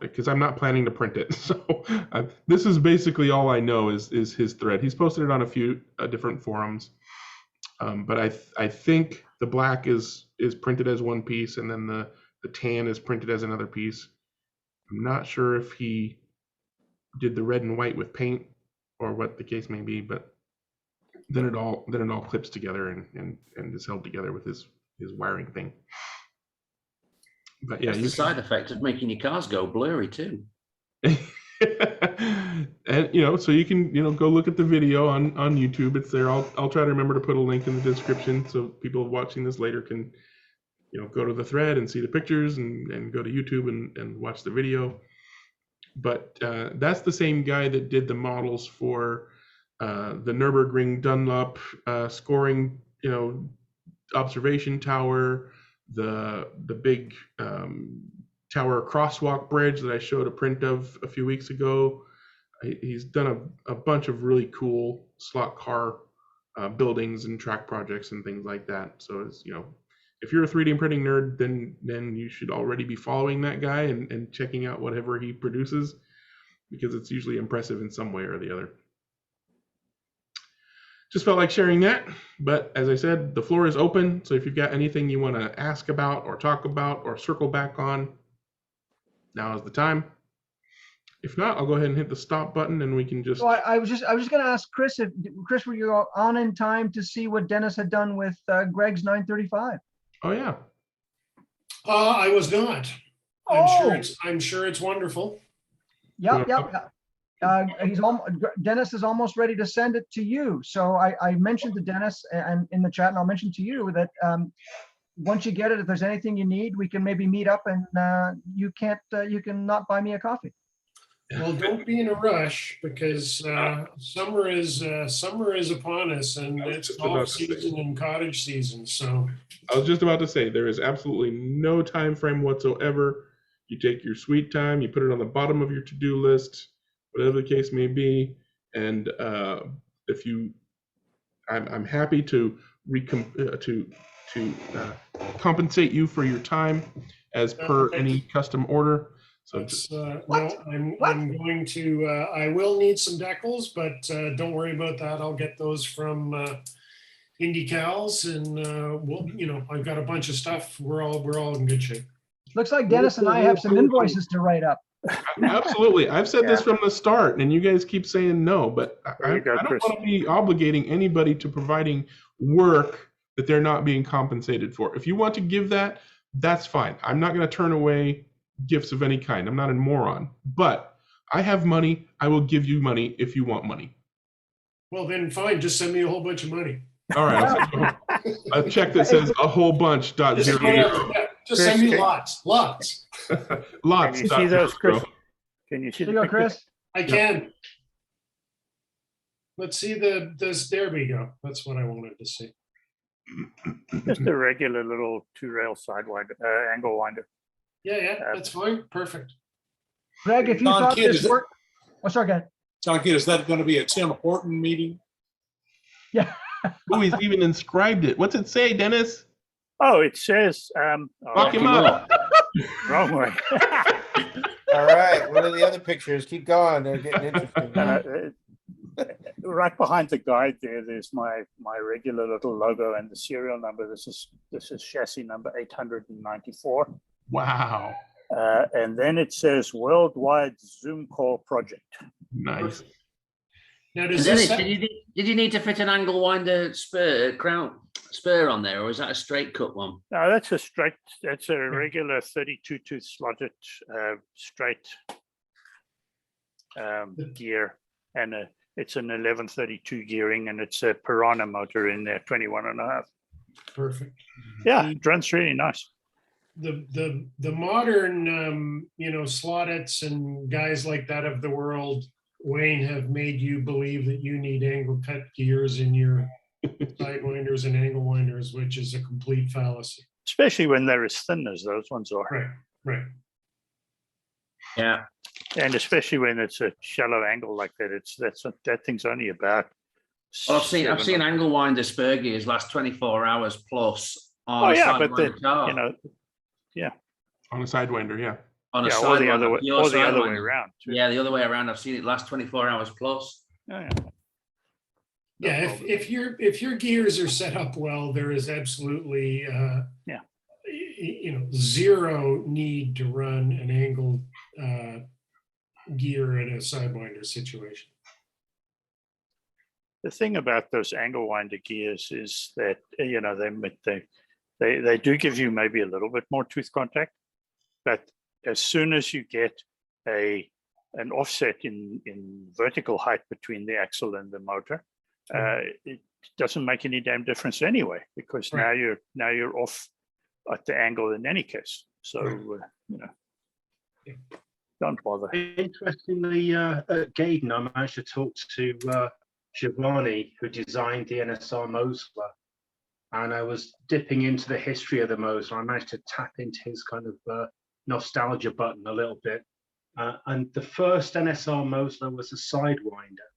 because I'm not planning to print it. So this is basically all I know is his thread. He's posted it on a few different forums. But I think the black is printed as one piece, and then the tan is printed as another piece. I'm not sure if he did the red and white with paint or what the case may be, but then it all clips together and is held together with his wiring thing. But yeah, the side effect of making your cars go blurry too. And so you can go look at the video on YouTube. It's there. I'll try to remember to put a link in the description so people watching this later can go to the thread and see the pictures and go to YouTube and watch the video. But that's the same guy that did the models for the Nürburgring Dunlop scoring observation tower, the big tower crosswalk bridge that I showed a print of a few weeks ago. He's done a bunch of really cool slot car buildings and track projects and things like that. So it's, if you're a 3D printing nerd, then you should already be following that guy and checking out whatever he produces, because it's usually impressive in some way or the other. Just felt like sharing that, but as I said, the floor is open. So if you've got anything you want to ask about or talk about or circle back on, now is the time. If not, I'll go ahead and hit the stop button and we can just. So I was just going to ask Chris, Chris, were you on in time to see what Dennis had done with Greg's 935? Oh yeah. I was not. I'm sure it's wonderful. Yep. Dennis is almost ready to send it to you. So I mentioned to Dennis and in the chat, and I'll mention to you that once you get it, if there's anything you need, we can maybe meet up and you can not buy me a coffee. Well, don't be in a rush, because summer is upon us, and it's golf season and cottage season. So I was just about to say, there is absolutely no time frame whatsoever. You take your sweet time, you put it on the bottom of your to-do list, whatever the case may be. And I'm happy to to compensate you for your time as per any custom order. So That's, no, I'm going to, I will need some decals, but don't worry about that. I'll get those from IndyCals and we'll, I've got a bunch of stuff. We're all in good shape. Looks like Dennis and I have some invoices to write up. absolutely, I've said this from the start, and you guys keep saying no, but I don't want to be obligating anybody to providing work that they're not being compensated for. If you want to give that, that's fine. I'm not going to turn away gifts of any kind. I'm not a moron, but I have money. I will give you money if you want money. Well, then fine. Just send me a whole bunch of money. All right. I'll send you a check that says a whole bunch dot Just, zero. yeah, just send me lots. Lots. Can you see those, Chris? Can you see There you go, Chris. I can. Let's see this. There we go. That's what I wanted to see. Just a regular little 2-rail sidewinder, angle winder. Yeah, that's fine. Perfect. Greg, if you John thought Kidd, this is worked, oh, sorry, go ahead. John Kidd, is that going to be a Tim Horton meeting? Yeah. Oh, he's even inscribed it. What's it say, Dennis? Oh, it says, Lock him up. Wrong way. All right, what are the other pictures? Keep going. They're getting interesting. Right behind the guide there's my regular little logo and the serial number. This is chassis number 894. Wow. And then it says Worldwide Zoom Call Project. Nice. Now, Dennis, did you need to fit an angle winder spur on there, or is that a straight cut one? No, that's a regular 32 tooth slotted straight gear, and it's an 1132 gearing, and it's a Piranha motor in there, 21.5. Perfect. Yeah, it runs really nice. The modern Slottets and guys like that of the world, Wayne, have made you believe that you need angle cut gears in your sidewinders and angle winders, which is a complete fallacy. Especially when they're as thin as those ones are. Right. Yeah. And especially when it's a shallow angle like that, that thing's only about. Well, I've seen angle winder spur gears last 24 hours plus on Oh a yeah, but sidewinder car. yeah. On a sidewinder, yeah. On a Yeah, sidewinder, or the other way, pure or the other way sidewinder. around. Yeah, the other way around. I've seen it last 24 hours plus. Oh, yeah. Yeah, if your gears are set up well, there is absolutely zero need to run an angled gear in a sidewinder situation. The thing about those angle winder gears is that they do give you maybe a little bit more tooth contact, but as soon as you get an offset in vertical height between the axle and the motor, it doesn't make any damn difference anyway, because now you're off at the angle in any case. So don't bother. Interestingly, at Gaydon, I managed to talk to Giovanni, who designed the NSR Mosler, and I was dipping into the history of the Mosler. I managed to tap into his kind of nostalgia button a little bit. And the first NSR Mosler was a sidewinder.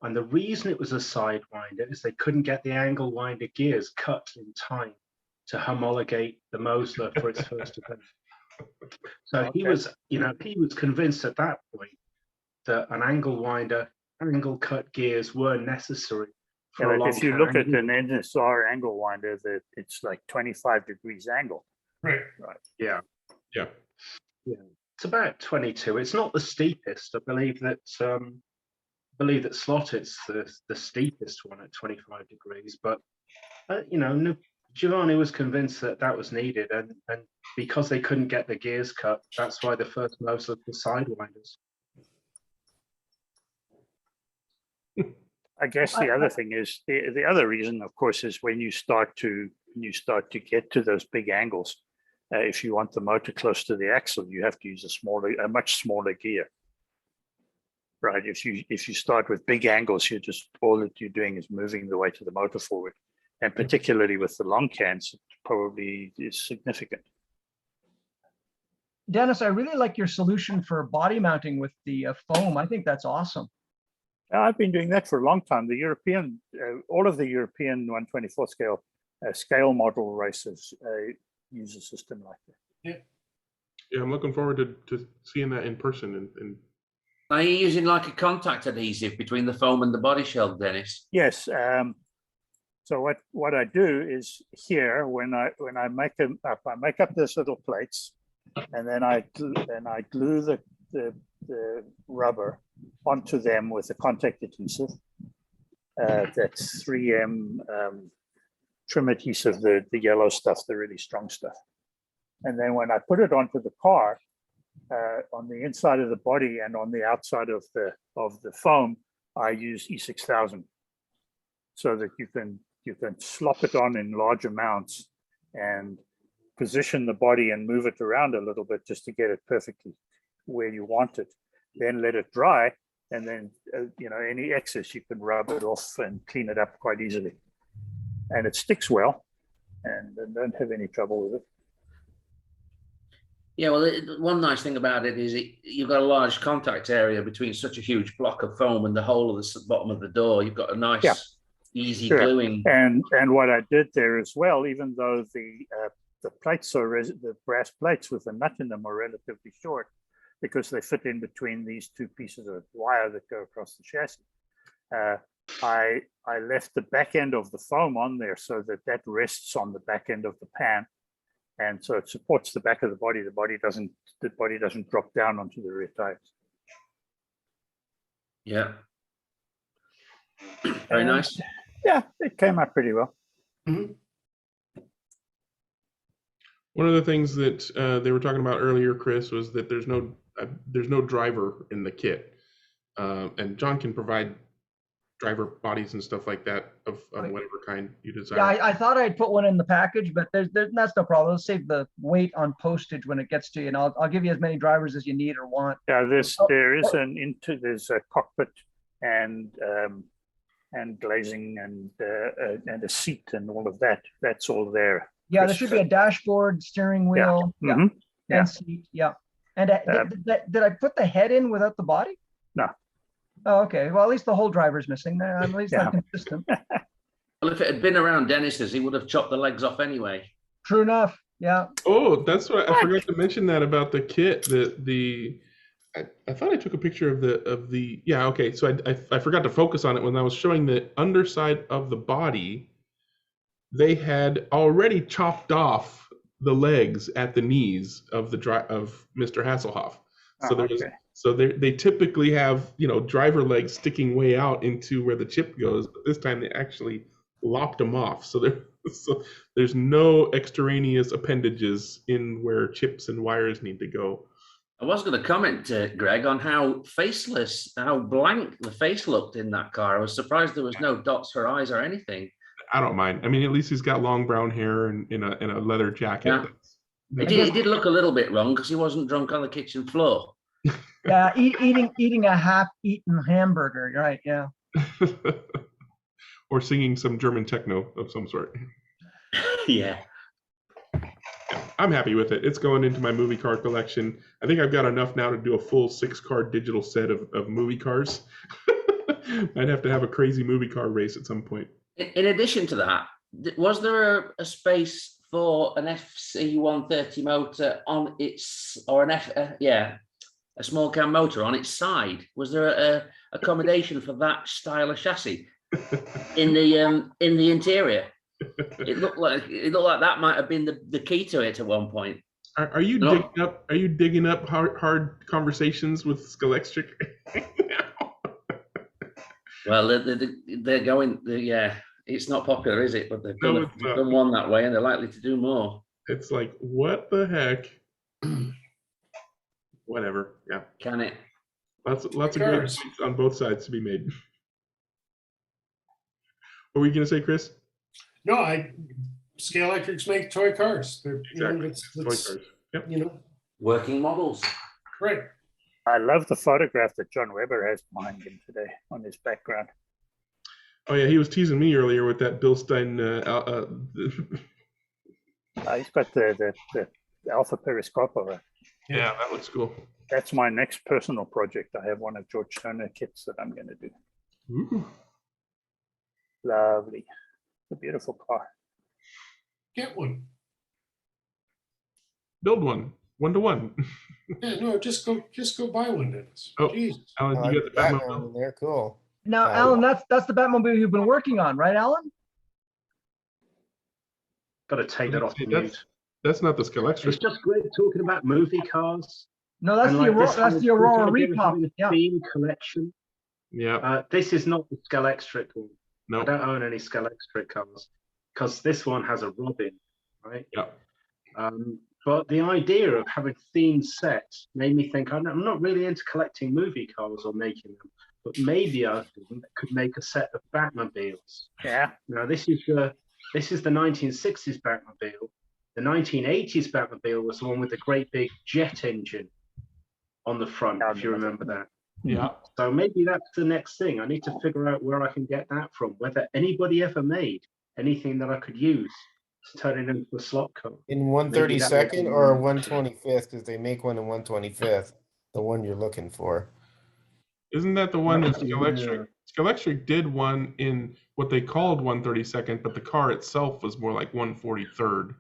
And the reason it was a sidewinder is they couldn't get the angle winder gears cut in time to homologate the Mosler for its first event. So he was convinced at that point that an angle winder, angle cut gears were necessary. For a long if you look at an NSR angle winder, that it's like 25 degrees angle. Right. Yeah. Yeah. It's about 22. It's not the steepest. I believe that Slottet's the steepest one at 25 degrees. But Giovanni was convinced that was needed, and because they couldn't get the gears cut, that's why the first Mosler were sidewinders. I guess the other thing is the other reason, of course, is when you start to get to those big angles. If you want the motor close to the axle, you have to use a much smaller gear. Right. If you start with big angles, all that you're doing is moving the weight of the motor forward, and particularly with the long cans, it probably is significant. Dennis, I really like your solution for body mounting with the foam. I think that's awesome. I've been doing that for a long time. The European, all of the European 1/24 scale scale model races use a system like that. Yeah, I'm looking forward to seeing that in person. And Are you using like a contact adhesive between the foam and the body shell, Dennis? Yes. So what I do is here when I make them up, I make up these little plates, and then I glue the rubber onto them with a contact adhesive. That's 3M trim adhesive, the yellow stuff, the really strong stuff. And then when I put it onto the car, on the inside of the body and on the outside of the foam, I use E6000, so that you can slop it on in large amounts and position the body and move it around a little bit just to get it perfectly where you want it. Then let it dry, and then any excess you can rub it off and clean it up quite easily. And it sticks well, and don't have any trouble with it. Yeah, well, one nice thing about it is you've got a large contact area between such a huge block of foam and the hole of the bottom of the door. You've got a nice, easy gluing. And what I did there as well, even though the plates are the brass plates with the nut in them are relatively short, because they fit in between these two pieces of wire that go across the chassis. I left the back end of the foam on there so that rests on the back end of the pan. And so it supports the back of the body. The body doesn't drop down onto the rear tires. Yeah. Very nice. Yeah, it came out pretty well. Mhm. one of the things that they were talking about earlier, Chris, was that there's no driver in the kit, and John can provide driver bodies and stuff like that of whatever kind you desire. Yeah, I thought I'd put one in the package, but that's no problem. Let's save the weight on postage when it gets to you, and I'll give you as many drivers as you need or want. Yeah, there's a cockpit and glazing and a seat and all of that. That's all there. Yeah, there should be a dashboard, steering wheel, and seat. Yeah, and did I put the head in without the body? No. Oh, okay. Well, at least the whole driver's missing. At least I'm consistent. Well, if it had been around Dennis's, he would have chopped the legs off anyway. True enough. Yeah. Oh, that's what I forgot to mention that about the kit. I thought I took a picture of the yeah. Okay, so I forgot to focus on it when I was showing the underside of the body. They had already chopped off the legs at the knees of Mr. Hasselhoff. So they typically have driver legs sticking way out into where the chip goes, but this time they actually lopped them off. So there's no extraneous appendages in where chips and wires need to go. I was going to comment, Greg, on how faceless, how blank the face looked in that car. I was surprised there was no dots for eyes or anything. I don't mind. I mean, at least he's got long brown hair and in a leather jacket. Yeah. It did look a little bit wrong because he wasn't drunk on the kitchen floor. Yeah, eating a half-eaten hamburger, right? Yeah. Or singing some German techno of some sort. Yeah. I'm happy with it. It's going into my movie car collection. I think I've got enough now to do a full 6-car digital set of movie cars. I'd have to have a crazy movie car race at some point. In addition to that, was there a space for an FC130 motor on its, or a small cam motor on its side? Was there a accommodation for that style of chassis in the interior? It looked like that might have been the key to it at one point. Are you digging up hard conversations with Scalextric? Well, they're going. It's not popular, is it? But they've done one that way, and they're likely to do more. It's like, what the heck? Whatever. Yeah. Can it? Lots of great points on both sides to be made. What were you going to say, Chris? No, Scalextrics make toy cars. They're exactly. Toy cars. Yep. Working models. Right. I love the photograph that John Weber has behind him today on his background. Oh yeah, he was teasing me earlier with that Bilstein. He's got the Alpha Periscope. Yeah, that looks cool. That's my next personal project. I have one of George Stoner kits that I'm going to do. Ooh. Lovely. It's a beautiful car. Get one. Build one, 1-to-1. Yeah, no, just go buy one, Dennis. Oh, Jesus. Alan, you got the Batman Batmobile? in there, cool. Now, Alan, that's the Batmobile you've been working on, right, Alan? Got to take that off Hey, mute. that's not the Scalextric. It's just great talking about movie cars. No, that's and the like Aurora. this That's whole the Aurora idea of Repop. having a Yeah. theme collection. Yeah. This is not the Scalextric one. No. I don't own any Scalextric cars because this one has a Robin, right? Yeah. But the idea of having themed sets made me think I'm not really into collecting movie cars or making them, but maybe I could make a set of Batmobiles. Yeah. Now this is the 1960s Batmobile. The 1980s Batmobile was the one with the great big jet engine on the front, if you remember that. Yeah. So maybe that's the next thing. I need to figure out where I can get that from, whether anybody ever made anything that I could use to turn it into a slot car. In Maybe that would 132nd be or one. 125th, because they make one in 125th, the one you're looking for. Isn't that the one that Maybe, Scalextric? Scalextric did one in what they called 132nd, but the car itself was more like 143rd.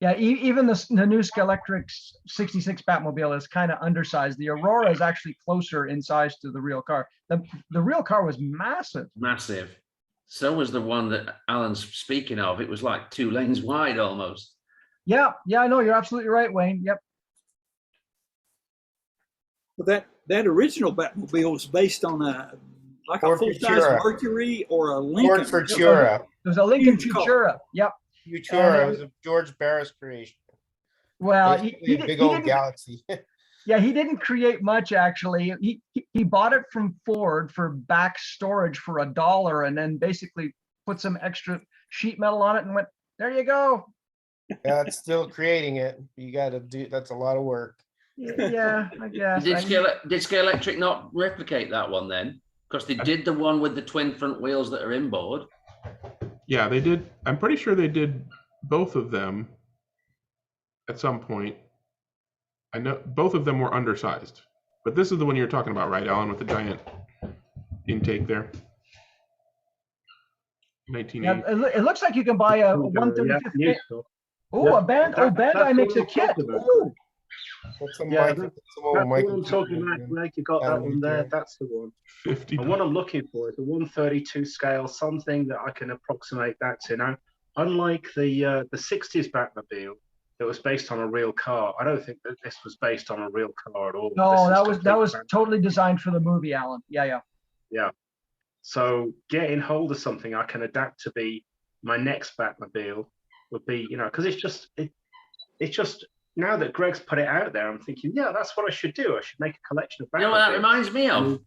Yeah, even the new Scalextric 66 Batmobile is kind of undersized. The Aurora is actually closer in size to the real car. The real car was massive. Massive. So was the one that Alan's speaking of. It was like 2 lanes wide almost. Yeah, I know, you're absolutely right, Wayne. Yep. Well, that original Batmobile was based on a Ford full-size Futura. Mercury or a Lincoln. Ford Futura. It was a Lincoln Huge car. Futura. Yep. Futura was a George Barris creation. Well, Basically a big old didn't- galaxy. Yeah, he didn't create much actually. He bought it from Ford for back storage for $1 and then basically put some extra sheet metal on it and went, there you go. That's still creating it. You got to do. That's a lot of work. Yeah, I guess. Did Scalextric not replicate that one then? Because they did the one with the twin front wheels that are inboard. Yeah, they did. I'm pretty sure they did both of them at some point. I know both of them were undersized, but this is the one you're talking about, right, Alan, with the giant intake there. 1980. Yeah, it looks like you can buy a 135th. Yeah, stuff. Oh, Yeah, a band. Oh, Bandai that's makes a what I'm kit. talking about. Ooh. That's a Yeah, mic- that's that's a little what mic- I'm talking about, Greg. You got that one there. That's the one. 50. And what I'm looking for is a 132 scale, something that I can approximate that to. Now, unlike the 60s Batmobile that was based on a real car, I don't think that this was based on a real car at all. This No, is that complete was fan- totally designed for the movie, Alan. Yeah. Yeah. So getting hold of something I can adapt to be my next Batmobile would be, because it's just now that Greg's put it out there, I'm thinking, yeah, that's what I should do. I should make a collection of Batmobiles. You know what that reminds me of?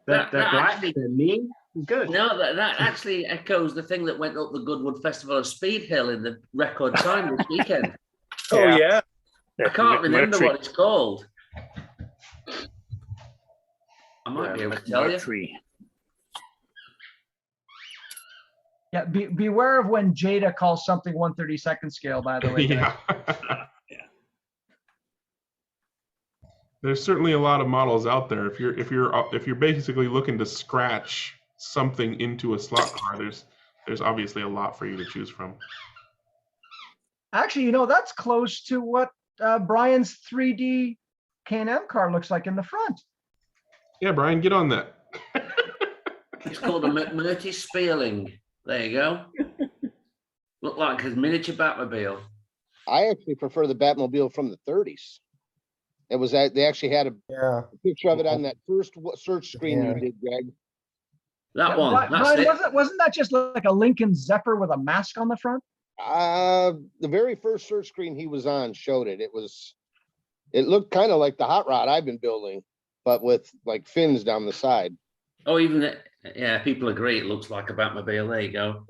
They're that black, actually- they're mean, good. No, that actually echoes the thing that went up the Goodwood Festival of Speed Hill in the record time this weekend. Oh, yeah. I can't remember what it's called. I might Yeah, be able to tell you. Mercury. Yeah, beware of when Jada calls something 132nd scale, by the way. guys. Yeah. There's certainly a lot of models out there. If you're basically looking to scratch something into a slot car, there's obviously a lot for you to choose from. Actually, that's close to what Brian's 3D Can-Am car looks like in the front. Yeah, Brian, get on that. It's called a McMurtry Spearling. There you go. Look like a miniature Batmobile. I actually prefer the Batmobile from the 30s. It was that they actually had a picture of it on that first search screen you did, Greg. That one. Brian, That's it. wasn't that just like a Lincoln Zephyr with a mask on the front? The very first search screen he was on showed it. It looked kind of like the hot rod I've been building, but with like fins down the side. Oh, yeah, people agree it looks like a Batmobile. There you go.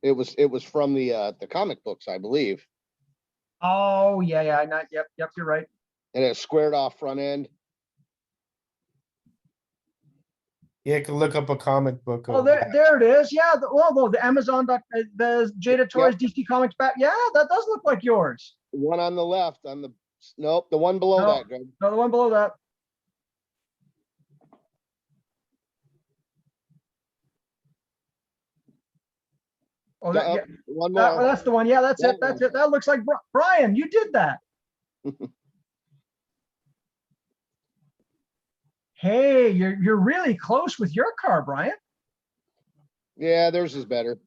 It was from the comic books, I believe. Oh, yeah. Yep, you're right. And a squared off front end. Yeah, you can look up a comic book. Oh, of there it is. Yeah, the Amazon, the Jada Toys DC Comics back. Yeah, that does look like yours. The one on the left, nope, the one below No. that, Greg. No, the one below that. Oh, that, yeah, One that- more. that's the one. Yeah, that's it. That's it. That looks like Brian. You did that. Hey, you're really close with your car, Brian. Yeah, theirs is better.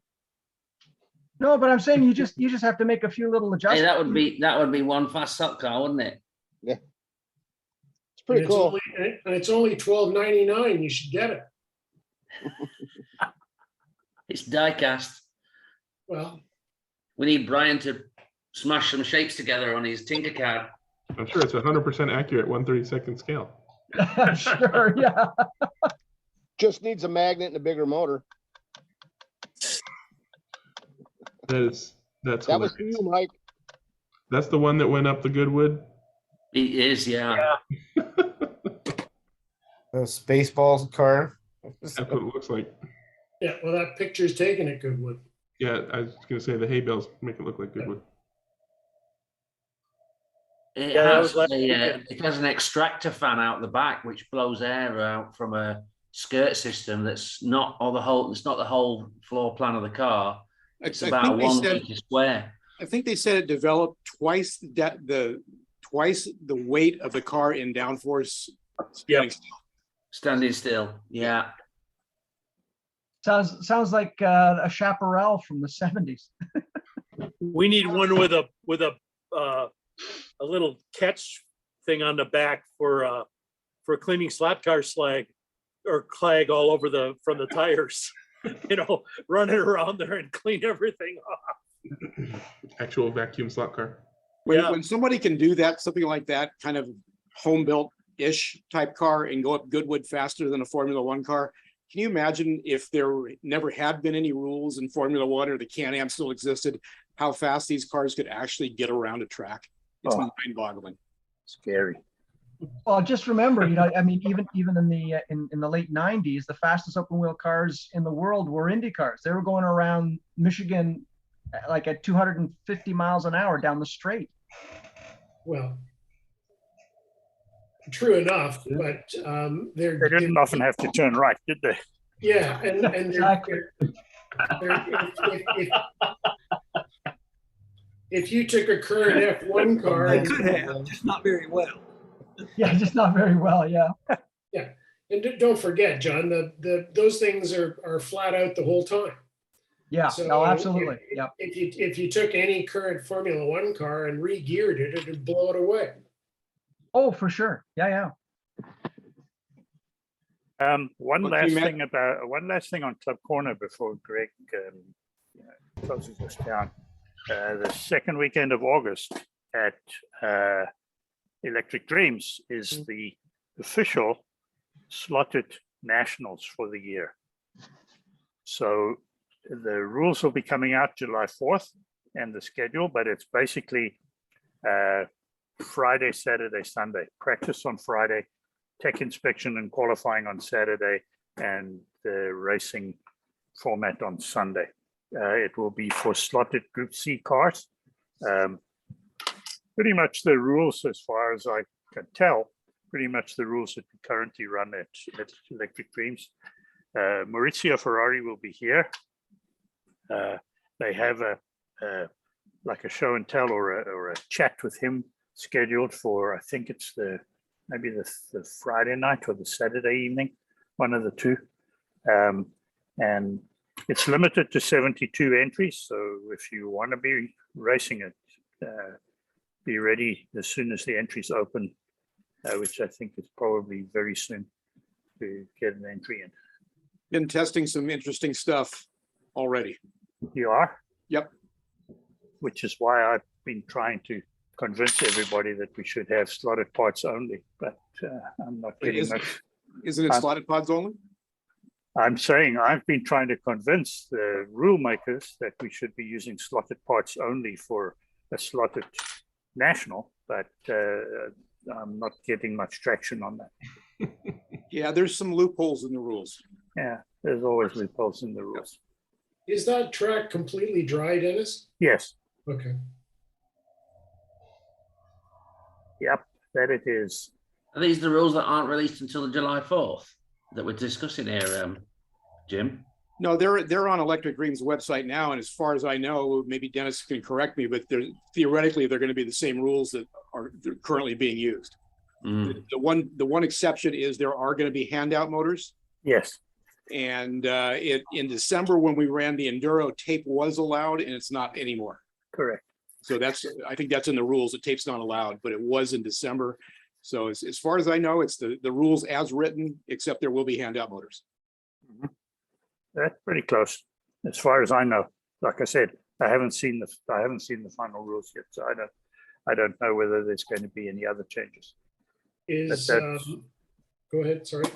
No, but I'm saying you just have to make a few little Hey, adjustments. that would be one fast stock car, wouldn't it? Yeah. It's pretty cool. And it's only $12.99. You should get it. It's die cast. Well, We need Brian to smash some shapes together on his Tinker card. I'm sure it's 100% accurate 1/32 scale. Sure, yeah. Just needs a magnet and a bigger motor. That's That was for hilarious. you, Mike. That's the one that went up the Goodwood. It is, yeah. A Spaceballs car. That's what it looks like. yeah, well, that picture's taken at Goodwood. Yeah, I was gonna say the hay bales make it look like Goodwood. It, Yeah, that has was last it has an extractor fan out the back which blows air out from a skirt system that's not it's not the whole floor plan of the car. It's I about think they 1 said- meter square. I think they said it developed twice the weight of the car in downforce. Standing still. Yeah. Sounds like a chaparral from the 70s. We need one with a little catch thing on the back for cleaning slap car slag or clag all over from the tires. You know, running around there and clean everything off. Actual vacuum slot car. When somebody can do that, something like that, kind of home built-ish type car and go up Goodwood faster than a Formula One car, can you imagine if there never had been any rules in Formula One or the Can-Am still existed, how fast these cars could actually get around a track? It's mind-boggling. Scary. Well, just remember, I mean, even in the late 90s, the fastest open wheel cars in the world were Indy cars. They were going around Michigan like at 250 miles an hour down the straight. Well, true enough, but They didn't often have to turn right, did they? yeah, and Exactly. if you took a current F1 car, They could have, just not very well. Yeah, just not very well. Yeah. yeah, and don't forget, John, those things are flat out the whole time. Yeah. So No, absolutely. Yeah. If you took any current Formula One car and re-geared it, it'd blow it away. Oh, for sure. Yeah. One Well, you last thing on Club Corner before Greg closes us down. The second weekend of August at Electric Dreams is the official slotted nationals for the year. So the rules will be coming out July 4th and the schedule, but it's basically Friday, Saturday, Sunday. Practice on Friday, tech inspection and qualifying on Saturday, and the racing format on Sunday. It will be for slotted Group C cars. Pretty much the rules, as far as I can tell, pretty much the rules that we currently run at Electric Dreams. Maurizio Ferrari will be here. They have like a show and tell or a chat with him scheduled for, I think it's maybe the Friday night or the Saturday evening, one of the two. And it's limited to 72 entries. So if you want to be racing it, be ready as soon as the entries open, which I think is probably very soon to get an entry in. Been testing some interesting stuff already. You are? Yep. Which is why I've been trying to convince everybody that we should have slotted parts only, but I'm not getting much. Isn't it slotted pods only? I'm saying I've been trying to convince the rule makers that we should be using slotted parts only for a slotted national, but I'm not getting much traction on that. Yeah, there's some loopholes in the rules. Yeah, there's always loopholes in the rules. Is that track completely dry, Dennis? Yes. Okay. Yep, that it is. Are these the rules that aren't released until July 4th that we're discussing here, Jim? No, they're on Electric Dream's website now, and as far as I know, maybe Dennis can correct me, but theoretically they're going to be the same rules that are currently being used. The one exception is there are going to be handout motors. Yes. And in December when we ran the Enduro, tape was allowed, and it's not anymore. Correct. So I think that's in the rules. The tape's not allowed, but it was in December. So as far as I know, it's the rules as written, except there will be handout motors. That's pretty close, as far as I know. Like I said, I haven't seen the final rules yet, so I don't know whether there's going to be any other changes. Is, go ahead, sorry.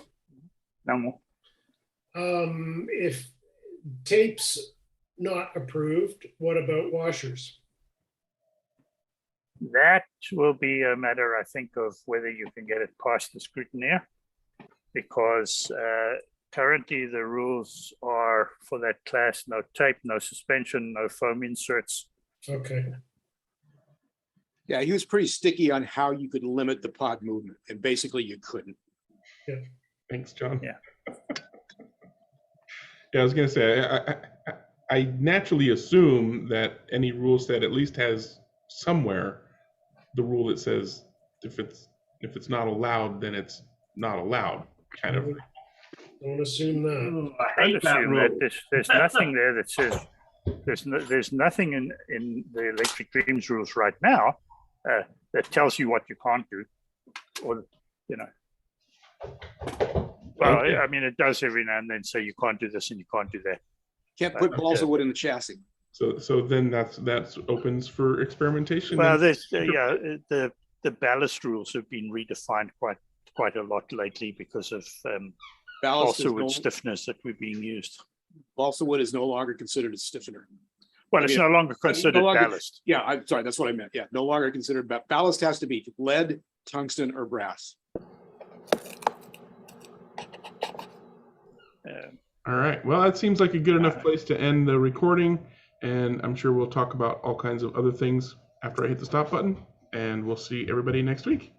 No more. If tape's not approved, what about washers? That will be a matter, I think, of whether you can get it past the scrutineer, because currently the rules are for that class: no tape, no suspension, no foam inserts. Okay. Yeah, he was pretty sticky on how you could limit the pod movement, and basically you couldn't. Yeah. Thanks, John. Yeah. Yeah, I was gonna say, I naturally assume that any rule set at least has somewhere the rule that says if it's not allowed, then it's not allowed, kind of. Don't assume that. I assume that there's nothing there that says there's nothing in the Electric Dreams rules right now that tells you what you can't do, or Well, Okay. I mean, it does every now and then say you can't do this and you can't do that. Can't put balsa wood in the chassis. So then that's opens for experimentation. Well, then? there's the ballast rules have been redefined quite a lot lately because of Ballast is balsa wood no- stiffeners that were being used. Balsa wood is no longer considered a stiffener. Well, it's no longer considered ballast. Yeah, I'm sorry, that's what I meant. Yeah, no longer considered ballast has to be lead, tungsten, or brass. All right. Well, that seems like a good enough place to end the recording, and I'm sure we'll talk about all kinds of other things after I hit the stop button, and we'll see everybody next week.